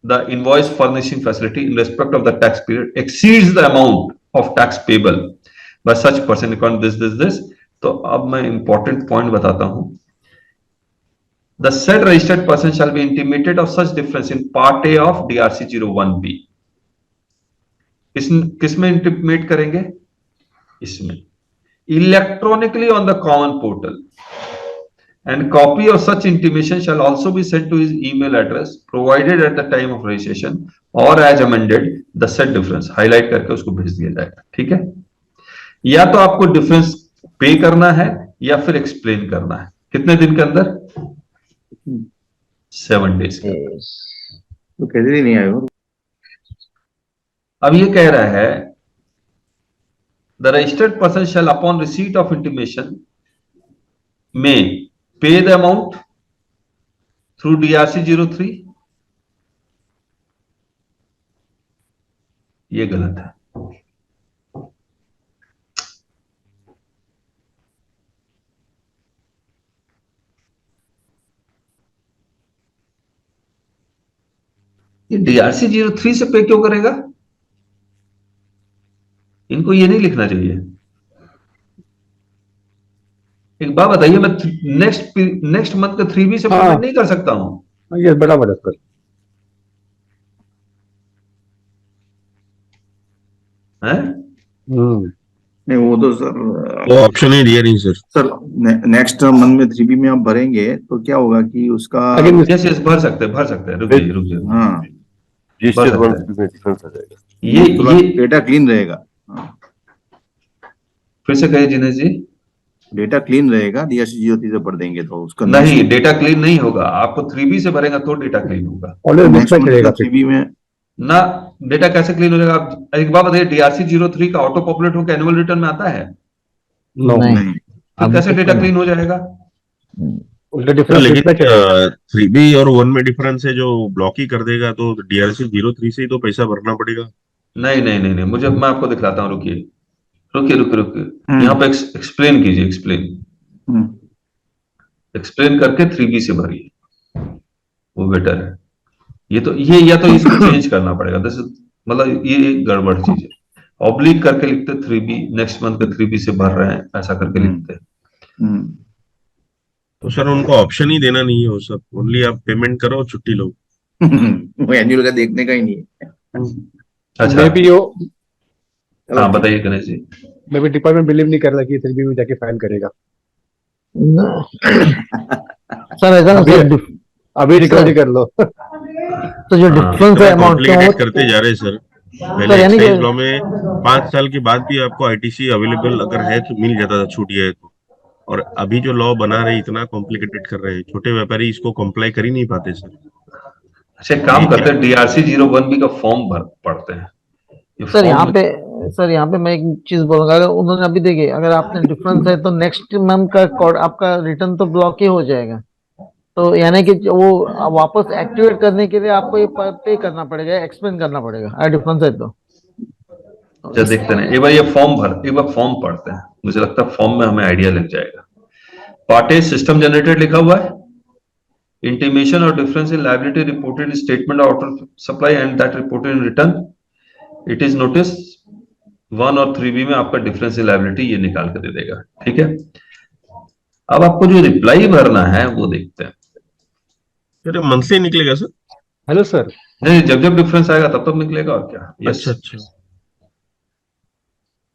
the invoice furnishing facility in respect of the tax period exceeds the amount of tax payable by such person according this। तो अब मैं important point बताता हूं। The said registered person shall be intimated of such difference in Part A of DRC 01B। किसमें इंटीमेट करेंगे? इसमें electronically on the common portal, and copy of such intimation shall also be sent to his email address provided at the time of registration or as amended the said difference, highlight करके उसको भेज दिया जाएगा। ठीक है, या तो आपको डिफरेंस पे करना है या फिर एक्सप्लेन करना है। कितने दिन के अंदर? 7 days के अंदर। तो कैसे नहीं आए हो? अब ये कह रहा है the registered person shall upon receipt of intimation may pay the amount through DRC 03। ये गलत है। ये DRC 03 से पे क्यों करेगा? इनको ये नहीं लिखना चाहिए। एक बात बताइए, मैं नेक्स्ट मंथ का 3B से पेमेंट नहीं कर सकता हूं? ये बड़ा मदद कर है। नहीं वो तो सर वो ऑप्शन ही दिया नहीं सर। सर नेक्स्ट मंथ में 3B में आप भरेंगे तो क्या होगा कि उसका यस यस भर सकते हैं, रुकिए हाँ भर सकते हैं। डिफरेंस आ जाएगा। ये डेटा क्लीन रहेगा। हाँ, फिर से कहिए जिनेश जी। डेटा क्लीन रहेगा, DRC 03 से भर देंगे तो उसका नहीं, डेटा क्लीन नहीं होगा, आपको 3B से भरेगा तो डेटा क्लीन होगा। नेक्स्ट मंथ 3B में ना डेटा कैसे क्लीन हो जाएगा? आप एक बात बताइए, DRC 03 का ऑटो पॉपुलेट होकर एनुअल रिटर्न में आता है? नहीं तो कैसे डेटा क्लीन हो जाएगा? लेकिन 3B और 1 में डिफरेंस है, जो ब्लॉक ही कर देगा तो DRC 03 से ही तो पैसा भरना पड़ेगा। नहीं, मुझे मैं आपको दिखलाता हूँ, रुकिए। यहाँ पे एक्सप्लेन कीजिए, एक्सप्लेन करके 3B से भरिए, वो बेटर है। ये या तो इसको चेंज करना पड़ेगा, मतलब ये गड़बड़ चीज है। ऑब्लिक करके लिखते 3B, नेक्स्ट मंथ का 3B से भर रहे हैं, ऐसा करके लिखते हैं। तो सर उनको ऑप्शन ही देना नहीं है वो सब, ओनली आप पेमेंट करो छुट्टी लो। वो एनुअल का देखने का ही नहीं है। अच्छा मे बी वो हाँ बताइए Ganesh ji. May be department believe नहीं कर रहा कि 3B में जाके फाइल करेगा। सर ऐसा अभी रिकवरी कर लो। तो जो डिफरेंस है अमाउंट कॉम्प्लिकेटेड करते जा रहे हैं सर। पहले एक्साइज लॉ में 5 साल के बाद भी आपको ITC अवेलेबल अगर है तो मिल जाता था, छूट गया है तो। और अभी जो लॉ बना रहे इतना कॉम्प्लिकेटेड कर रहे हैं, छोटे व्यापारी इसको कंप्लाई कर ही नहीं पाते सर। अच्छा काम करते हैं, DRC 01B का फॉर्म पढ़ते हैं सर। यहाँ पे मैं एक चीज बोलूंगा, अगर उन्होंने अभी देखिए, अगर आपने डिफरेंस है तो नेक्स्ट मंथ का आपका रिटर्न तो ब्लॉक ही हो जाएगा। तो यानी कि वो वापस एक्टिवेट करने के लिए आपको ये पे करना पड़ेगा, एक्सप्लेन करना पड़ेगा, अगर डिफरेंस है तो। अच्छा देखते हैं, एक बार फॉर्म पढ़ते हैं, मुझे लगता है फॉर्म में हमें आइडिया लग जाएगा। पार्ट ए सिस्टम जनरेटेड लिखा हुआ है, इंटीमेशन और difference in liability reported in statement of order supply and that reported in return, it is notice 1 और 3B में आपका डिफरेंस इन लायबिलिटी ये निकाल के दे देगा, ठीक है। अब आपको जो रिप्लाई भरना है वो देखते हैं। मंथली निकलेगा सर? Hello sir. नहीं, जब डिफरेंस आएगा तब निकलेगा, और क्या। यस अच्छा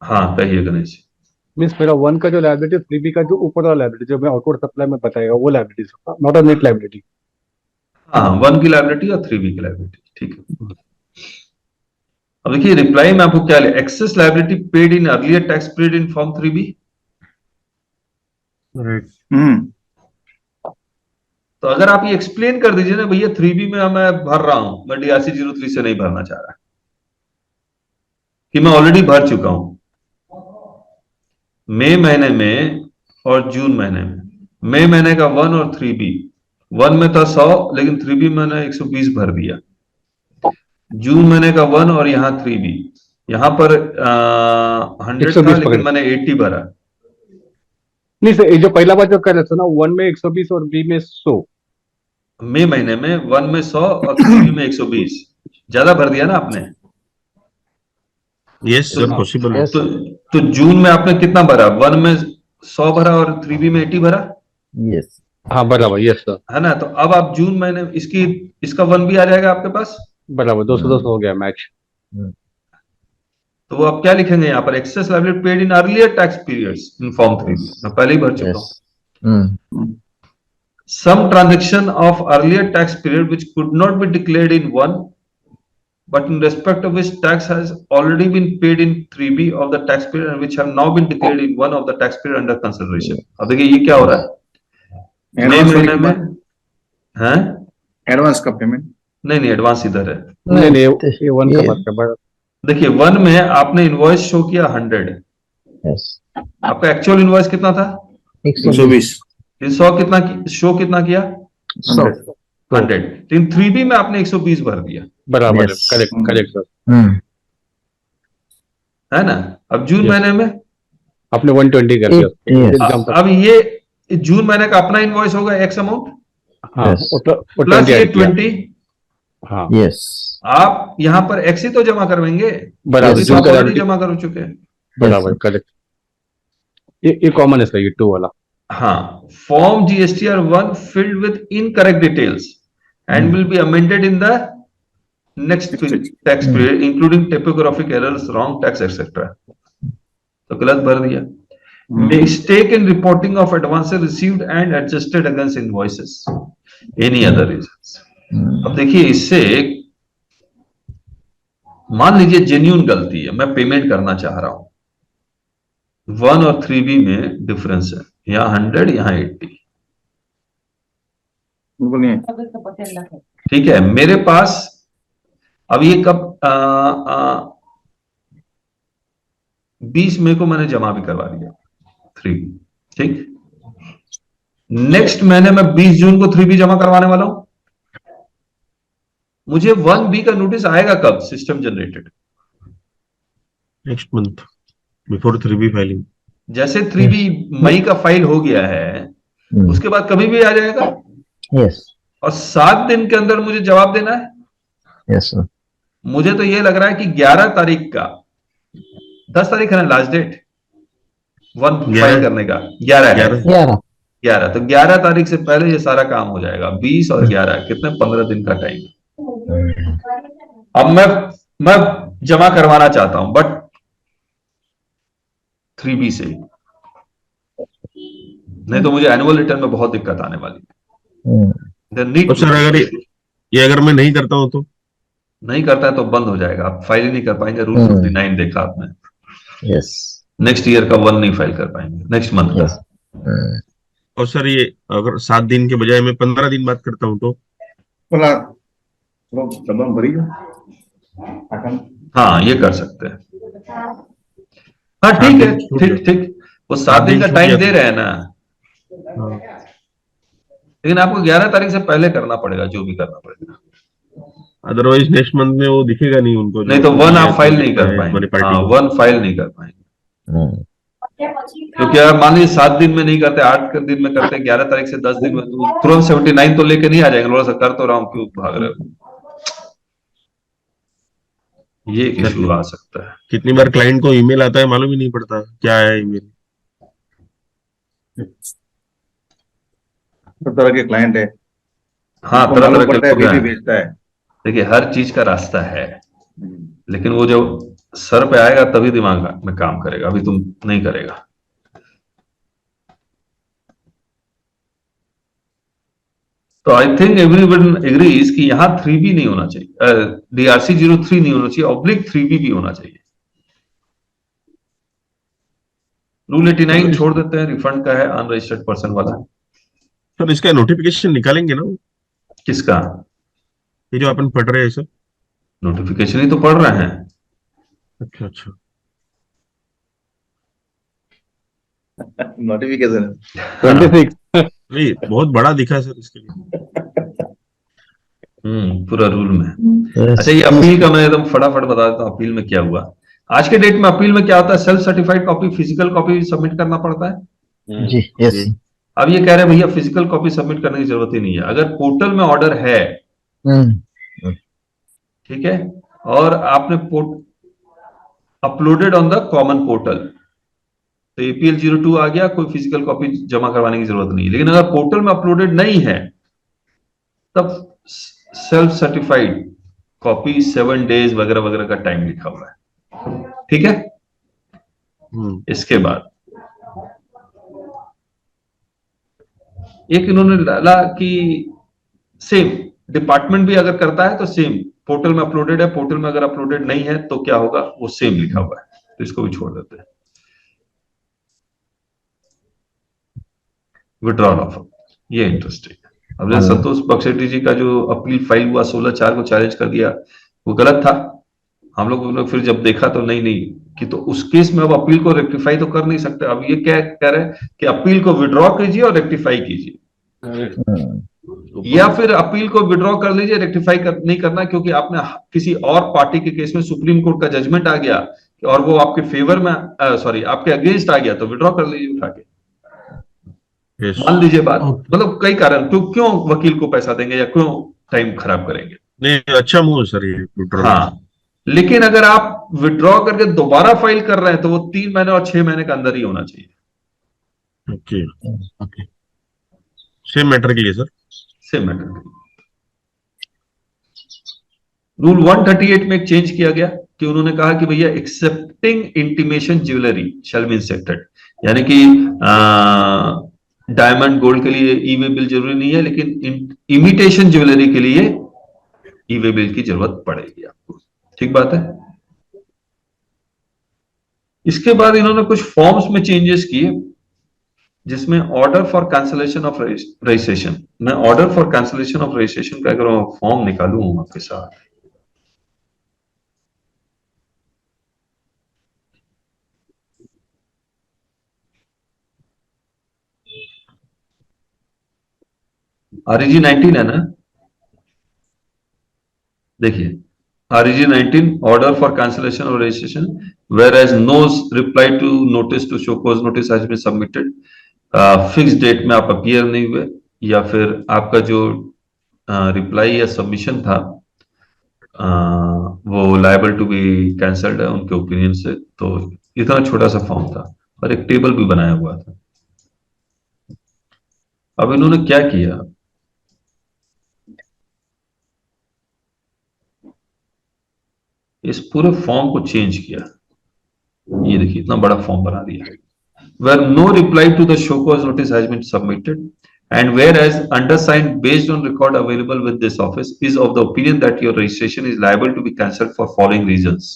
हाँ कहिए गणेश। मीन्स मेरा 1 का जो लायबिलिटी 3B का जो ऊपर वाला लायबिलिटी जो मैं आउटवर्ड सप्लाई में बताएगा वो liability, not a net liability. हाँ 1 की लायबिलिटी और 3B की लायबिलिटी, ठीक है। अब देखिए रिप्लाई में आपको क्या ले, excess liability paid in earlier tax period in form 3B। तो अगर आप ये एक्सप्लेन कर दीजिए ना, भैया 3B में मैं भर रहा हूं, मैं DRC 03 से नहीं भरना चाह रहा, कि मैं ऑलरेडी भर चुका हूं मई महीने में और जून महीने में। मई महीने का 1 और 3B, 1 में था 100 लेकिन 3B मैंने 120 भर दिया। जून महीने का 1 और यहाँ 3B, यहाँ पर 100 था लेकिन मैंने 80 भरा। नहीं सर, ये जो पहला बार जो कर रहे थे ना, 1 में 120 और B में 100। मई महीने में 1 में 100 और 3B में 120, ज्यादा भर दिया ना आपने। यस सर पॉसिबल है। तो जून में आपने कितना भरा? 1 में 100 भरा और 3B में 80 भरा। यस हाँ बराबर, यस सर, है ना। तो अब आप जून महीने इसका 1 भी आ जाएगा आपके पास, बराबर 200 हो गया मैच। तो आप क्या लिखेंगे यहाँ पर? Excess liability paid in earlier tax periods in form 3B, मैं पहले ही भर चुका हूँ। Some transaction of earlier tax period which could not be declared in 1, but in respect of which tax has already been paid in 3B of the tax period and which have now been declared in 1 of the tax period under consideration. अब देखिए ये क्या हो रहा है, मई महीने में है एडवांस का पेमेंट। नहीं एडवांस इधर है। नहीं ये 1 का बात कर। देखिए 1 में आपने इनवॉइस शो किया 100, आपका एक्चुअल इनवॉइस कितना था? 120। 100 शो कितना किया? 100। लेकिन 3B में आपने 120 भर दिया, बराबर है, करेक्ट सर, है ना। अब जून महीने में आपने 120 कर दिया। अब ये जून महीने का अपना इनवॉइस होगा एक्स अमाउंट, हाँ, प्लस ये 20। हाँ यस, आप यहाँ पर एक्स ही तो जमा करवाएंगे, बराबर जमा कर चुके हैं, बराबर करेक्ट। ये कॉमन है सर, ये 2 वाला। हाँ, form GSTR 1 filled with incorrect details and will be amended in the next tax period including typographic errors, wrong tax etc. तो गलत भर दिया। Mistake in reporting of advances received and adjusted against invoices, any other reason. अब देखिए इससे मान लीजिए जेन्युइन गलती है, मैं पेमेंट करना चाह रहा हूं, 1 और 3B में डिफरेंस है, यहां 100 यहां 80, ठीक है। मेरे पास अब ये कब 20 मई को मैंने जमा भी करवा दिया 3B, ठीक। नेक्स्ट महीने मैं 20 जून को 3B जमा करवाने वाला हूं, मुझे 1B का नोटिस आएगा कब? System generated next month before 3B filing. जैसे 3B मई का फाइल हो गया है, उसके बाद कभी भी आ जाएगा। यस। और 7 दिन के अंदर मुझे जवाब देना है। Yes sir. मुझे तो ये लग रहा है कि 11 तारीख का, 10 तारीख है ना लास्ट डेट 1 फाइल करने का, 11 तो 11 तारीख से पहले ये सारा काम हो जाएगा। 20 और 11 कितने, 15 दिन का टाइम। अब मैं जमा करवाना चाहता हूं बट 3B से, नहीं तो मुझे एनुअल रिटर्न में बहुत दिक्कत आने वाली है। तो सर अगर मैं नहीं करता हूं तो? नहीं करता है तो बंद हो जाएगा, आप फाइल ही नहीं कर पाएंगे। रूल 59 देखा आपने। यस। नेक्स्ट ईयर का 1 नहीं फाइल कर पाएंगे, नेक्स्ट मंथ का। और सर ये अगर 7 दिन के बजाय मैं 15 दिन बाद करता हूं तो? हाँ ये कर सकते हैं। हाँ ठीक है, ठीक। वो 7 दिन का टाइम दे रहे हैं ना, लेकिन आपको 11 तारीख से पहले करना पड़ेगा, जो भी करना पड़ेगा। अदरवाइज नेक्स्ट मंथ में वो दिखेगा नहीं उनको, नहीं तो 1 आप फाइल नहीं कर पाएंगे। हाँ 1 फाइल नहीं कर पाएंगे, क्योंकि अगर मान लीजिए 7 दिन में नहीं करते, 8 दिन में करते, 11 तारीख से 10 दिन में, तुरंत 79 तो लेके नहीं आ जाएंगे। थोड़ा सा कर तो रहा हूं, क्यों भाग रहे हो? ये एक इशू आ सकता है। कितनी बार क्लाइंट को ईमेल आता है मालूम ही नहीं पड़ता क्या है ईमेल। तरह के क्लाइंट है। हाँ तरह के भी भेजता है। देखिए हर चीज का रास्ता है, लेकिन वो जब सर पे आएगा तभी दिमाग में काम करेगा, अभी तुम नहीं करेगा। तो आई थिंक एवरीवन एग्रीज कि यहां 3B नहीं होना चाहिए, DRC 03 नहीं होना चाहिए, ऑब्लिक 3B भी होना चाहिए। रूल 89 छोड़ देते हैं, रिफंड का है, अनरजिस्टर्ड पर्सन वाला। सर इसका नोटिफिकेशन निकालेंगे ना? किसका? ये जो अपन पढ़ रहे हैं सर, नोटिफिकेशन ही तो पढ़ रहे हैं। अच्छा नोटिफिकेशन 26 नहीं, बहुत बड़ा दिखा सर इसके लिए। पूरा रूल में। अच्छा ये अपील का मैं एकदम फटाफट बता देता हूँ, अपील में क्या हुआ। आज के डेट में अपील में क्या होता है, self certified copy, physical copy submit करना पड़ता है जी। यस। अब ये कह रहे हैं भैया फिजिकल कॉपी सबमिट करने की जरूरत ही नहीं है। अगर पोर्टल में ऑर्डर है, ठीक है, और आपने uploaded on the common portal, तो APL 02 आ गया, कोई फिजिकल कॉपी जमा करवाने की जरूरत नहीं है। लेकिन अगर पोर्टल में अपलोडेड नहीं है, तब सेल्फ सर्टिफाइड कॉपी 7 डेज वगैरह वगैरह का टाइम लिखा हुआ है, ठीक है। इसके बाद एक इन्होंने डाला कि सेम डिपार्टमेंट भी अगर करता है तो सेम, पोर्टल में अपलोडेड है, पोर्टल में अगर अपलोडेड नहीं है तो क्या होगा, वो सेम लिखा हुआ है, तो इसको भी छोड़ देते हैं। विड्रॉल ऑफर, ये इंटरेस्टिंग है। अब संतोष बक्सेटी जी का जो अपील फाइल हुआ 16/4 को चैलेंज कर दिया, वो गलत था। हम लोग फिर जब देखा तो नहीं कि तो उस केस में अब अपील को रेक्टिफाई तो कर नहीं सकते। अब ये क्या कह रहे हैं कि अपील को विड्रॉ कीजिए और रेक्टिफाई कीजिए, या फिर अपील को विड्रॉ कर लीजिए, रेक्टिफाई नहीं करना, क्योंकि आपने किसी और पार्टी के केस में सुप्रीम कोर्ट का जजमेंट आ गया और वो आपके फेवर में सॉरी आपके अगेंस्ट आ गया, तो विड्रॉ कर लीजिए उठा के। मान लीजिए बात, मतलब कई कारण, क्यों वकील को पैसा देंगे या क्यों टाइम खराब करेंगे। नहीं अच्छा मूव सर ये विड्रॉ। हाँ, लेकिन अगर आप विड्रॉ करके दोबारा फाइल कर रहे हैं तो वो 3 महीने और 6 महीने के अंदर ही होना चाहिए। ओके सेम मैटर के लिए सर, सेम मैटर के लिए। रूल 138 में एक चेंज किया गया कि उन्होंने कहा कि भैया accepting intimation jewellery shall be inspected, यानी कि डायमंड गोल्ड के लिए ई वे बिल जरूरी नहीं है, लेकिन इमिटेशन ज्वेलरी के लिए ई वे बिल की जरूरत पड़ेगी आपको। ठीक बात है। इसके बाद इन्होंने कुछ फॉर्म्स में चेंजेस किए, जिसमें order for cancellation of registration, मैं order for cancellation of registration का अगर फॉर्म निकालूं आपके साथ, REG 19 है ना, देखिए REG 19 order for cancellation of registration where as no reply to notice to show cause notice has been submitted, fix date में आप अपीयर नहीं हुए, या फिर आपका जो रिप्लाई या सबमिशन था वो लायबल टू बी कैंसल्ड है उनके ओपिनियन से। तो इतना छोटा सा फॉर्म था और एक टेबल भी बनाया हुआ था। अब इन्होंने क्या किया, इस पूरे फॉर्म को चेंज किया। ये देखिए इतना बड़ा फॉर्म बना दिया, where no reply to the show cause notice has been submitted, and whereas undersigned based on record available with this office is of the opinion that your registration is liable to be cancelled for following reasons।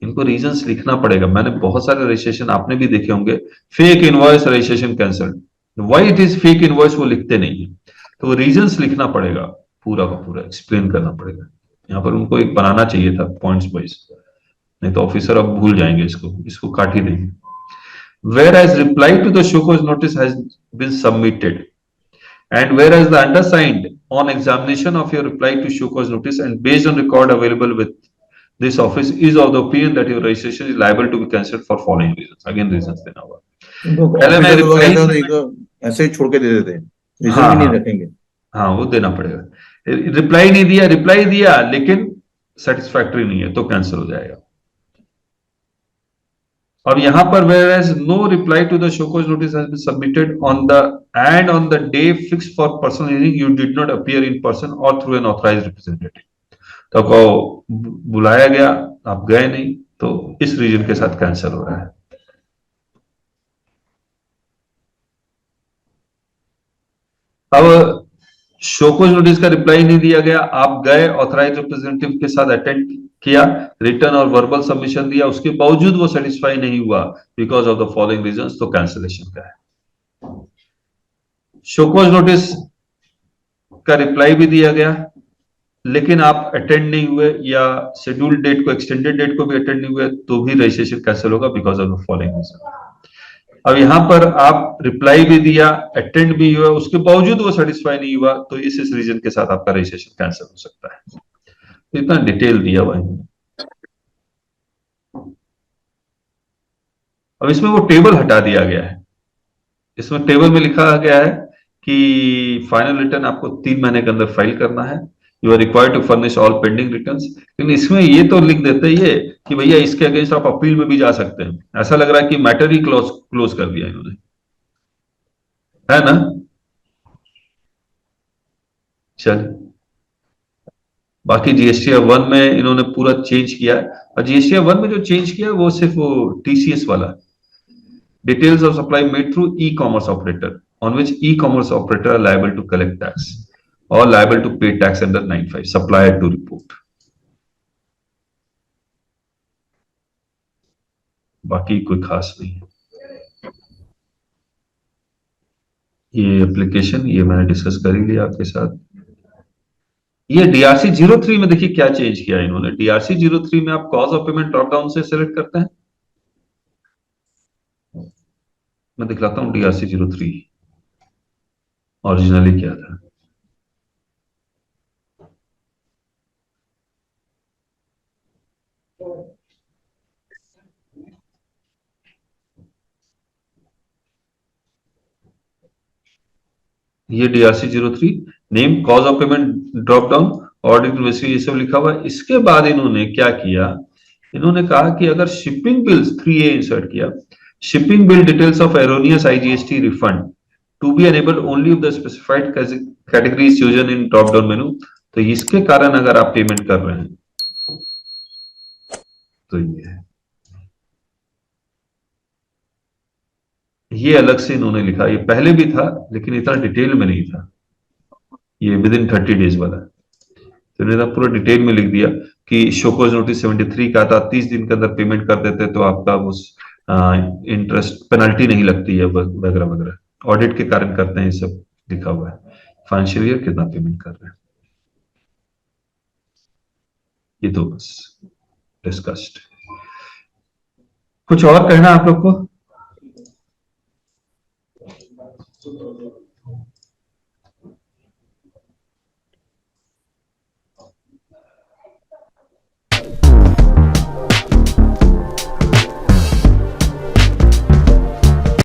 इनको रीजंस लिखना पड़ेगा। मैंने बहुत सारे रजिस्ट्रेशन आपने भी देखे होंगे, fake invoice registration cancelled, why it is fake invoice वो लिखते नहीं है, तो रीजंस लिखना पड़ेगा, पूरा का पूरा एक्सप्लेन करना पड़ेगा। यहाँ पर उनको एक बनाना चाहिए था पॉइंट्स वाइज, नहीं तो ऑफिसर अब भूल जाएंगे, इसको काट ही देंगे। Whereas reply to the show cause notice has been submitted, and whereas the undersigned on examination of your reply to show cause notice and based on record available with this office is of the opinion that your registration is liable to be cancelled for following reasons। Again reasons देना होगा। पहले मैं ऐसे ही छोड़ के दे देते हैं, रीजन भी नहीं रखेंगे। हाँ वो देना पड़ेगा। रिप्लाई नहीं दिया, रिप्लाई दिया लेकिन सेटिस्फैक्टरी नहीं है तो कैंसिल हो जाएगा। और यहां पर whereas no reply to the show cause notice has been submitted on the day fixed for personal hearing you did not appear in person or through an authorized representative। तो आपको बुलाया गया, आप गए नहीं, तो इस रीजन के साथ कैंसिल हो रहा है। अब शो कॉज नोटिस का रिप्लाई नहीं दिया गया, आप गए ऑथराइज रिप्रेजेंटेटिव के साथ अटेंड किया, रिटर्न और वर्बल सबमिशन दिया, उसके बावजूद वो सेटिस्फाई नहीं हुआ because of the following reasons, तो कैंसिलेशन का है। शो कॉज नोटिस का रिप्लाई भी दिया गया लेकिन आप अटेंड नहीं हुए या शेड्यूल्ड डेट को एक्सटेंडेड डेट को भी अटेंड नहीं हुए, तो भी रजिस्ट्रेशन कैंसिल होगा because of the following reason. अब यहां पर आप रिप्लाई भी दिया, अटेंड भी हुआ, उसके बावजूद वो सेटिस्फाई नहीं हुआ, तो इस रीजन के साथ आपका रजिस्ट्रेशन कैंसिल हो सकता है। तो इतना डिटेल दिया हुआ है। अब इसमें वो टेबल हटा दिया गया है। इसमें टेबल में लिखा गया है कि फाइनल रिटर्न आपको 3 महीने के अंदर फाइल करना है, you are required to furnish all pending returns. लेकिन इसमें ये तो लिख देते ही है कि भैया इसके अगेंस्ट आप अपील में भी जा सकते हैं। ऐसा लग रहा है कि मैटर ही क्लोज कर दिया इन्होंने, है ना। चल बाकी जीएसटी 1 में इन्होंने पूरा चेंज किया है, और जीएसटी 1 में जो चेंज किया वो सिर्फ वो टीसीएस वाला, details of supply made through e commerce operator on which e commerce operator are liable to collect tax or liable to pay tax under 95, supplier to report। बाकी कोई खास नहीं है। ये एप्लीकेशन ये मैंने डिस्कस कर ही लिया आपके साथ। ये DRC 03 में देखिए क्या चेंज किया इन्होंने। DRC 03 में आप cause of payment drop down से सिलेक्ट करते हैं। मैं दिखलाता हूं DRC 03 ओरिजिनली क्या था। ये DRC 03 name cause of payment drop down audit investigation ये सब लिखा हुआ है। इसके बाद इन्होंने क्या किया, इन्होंने कहा कि अगर शिपिंग बिल्स 3A इंसर्ट किया, shipping bill details of erroneous IGST refund to be enabled only if the specified category is chosen in drop down menu. तो इसके कारण अगर आप पेमेंट कर रहे हैं तो ये अलग से इन्होंने लिखा, ये पहले भी था लेकिन इतना डिटेल में नहीं था, ये विद इन 30 डेज वाला। तो इन्होंने पूरा डिटेल में लिख दिया कि शोकॉज नोटिस 73 का था, 30 दिन के अंदर पेमेंट कर देते तो आपका उस इंटरेस्ट पेनल्टी नहीं लगती है वगैरह वगैरह, ऑडिट के कारण करते हैं, ये सब लिखा हुआ है, फाइनेंशियल ईयर कितना पेमेंट कर रहे हैं, ये तो बस डिस्कस्ड। कुछ और कहना आप लोग को?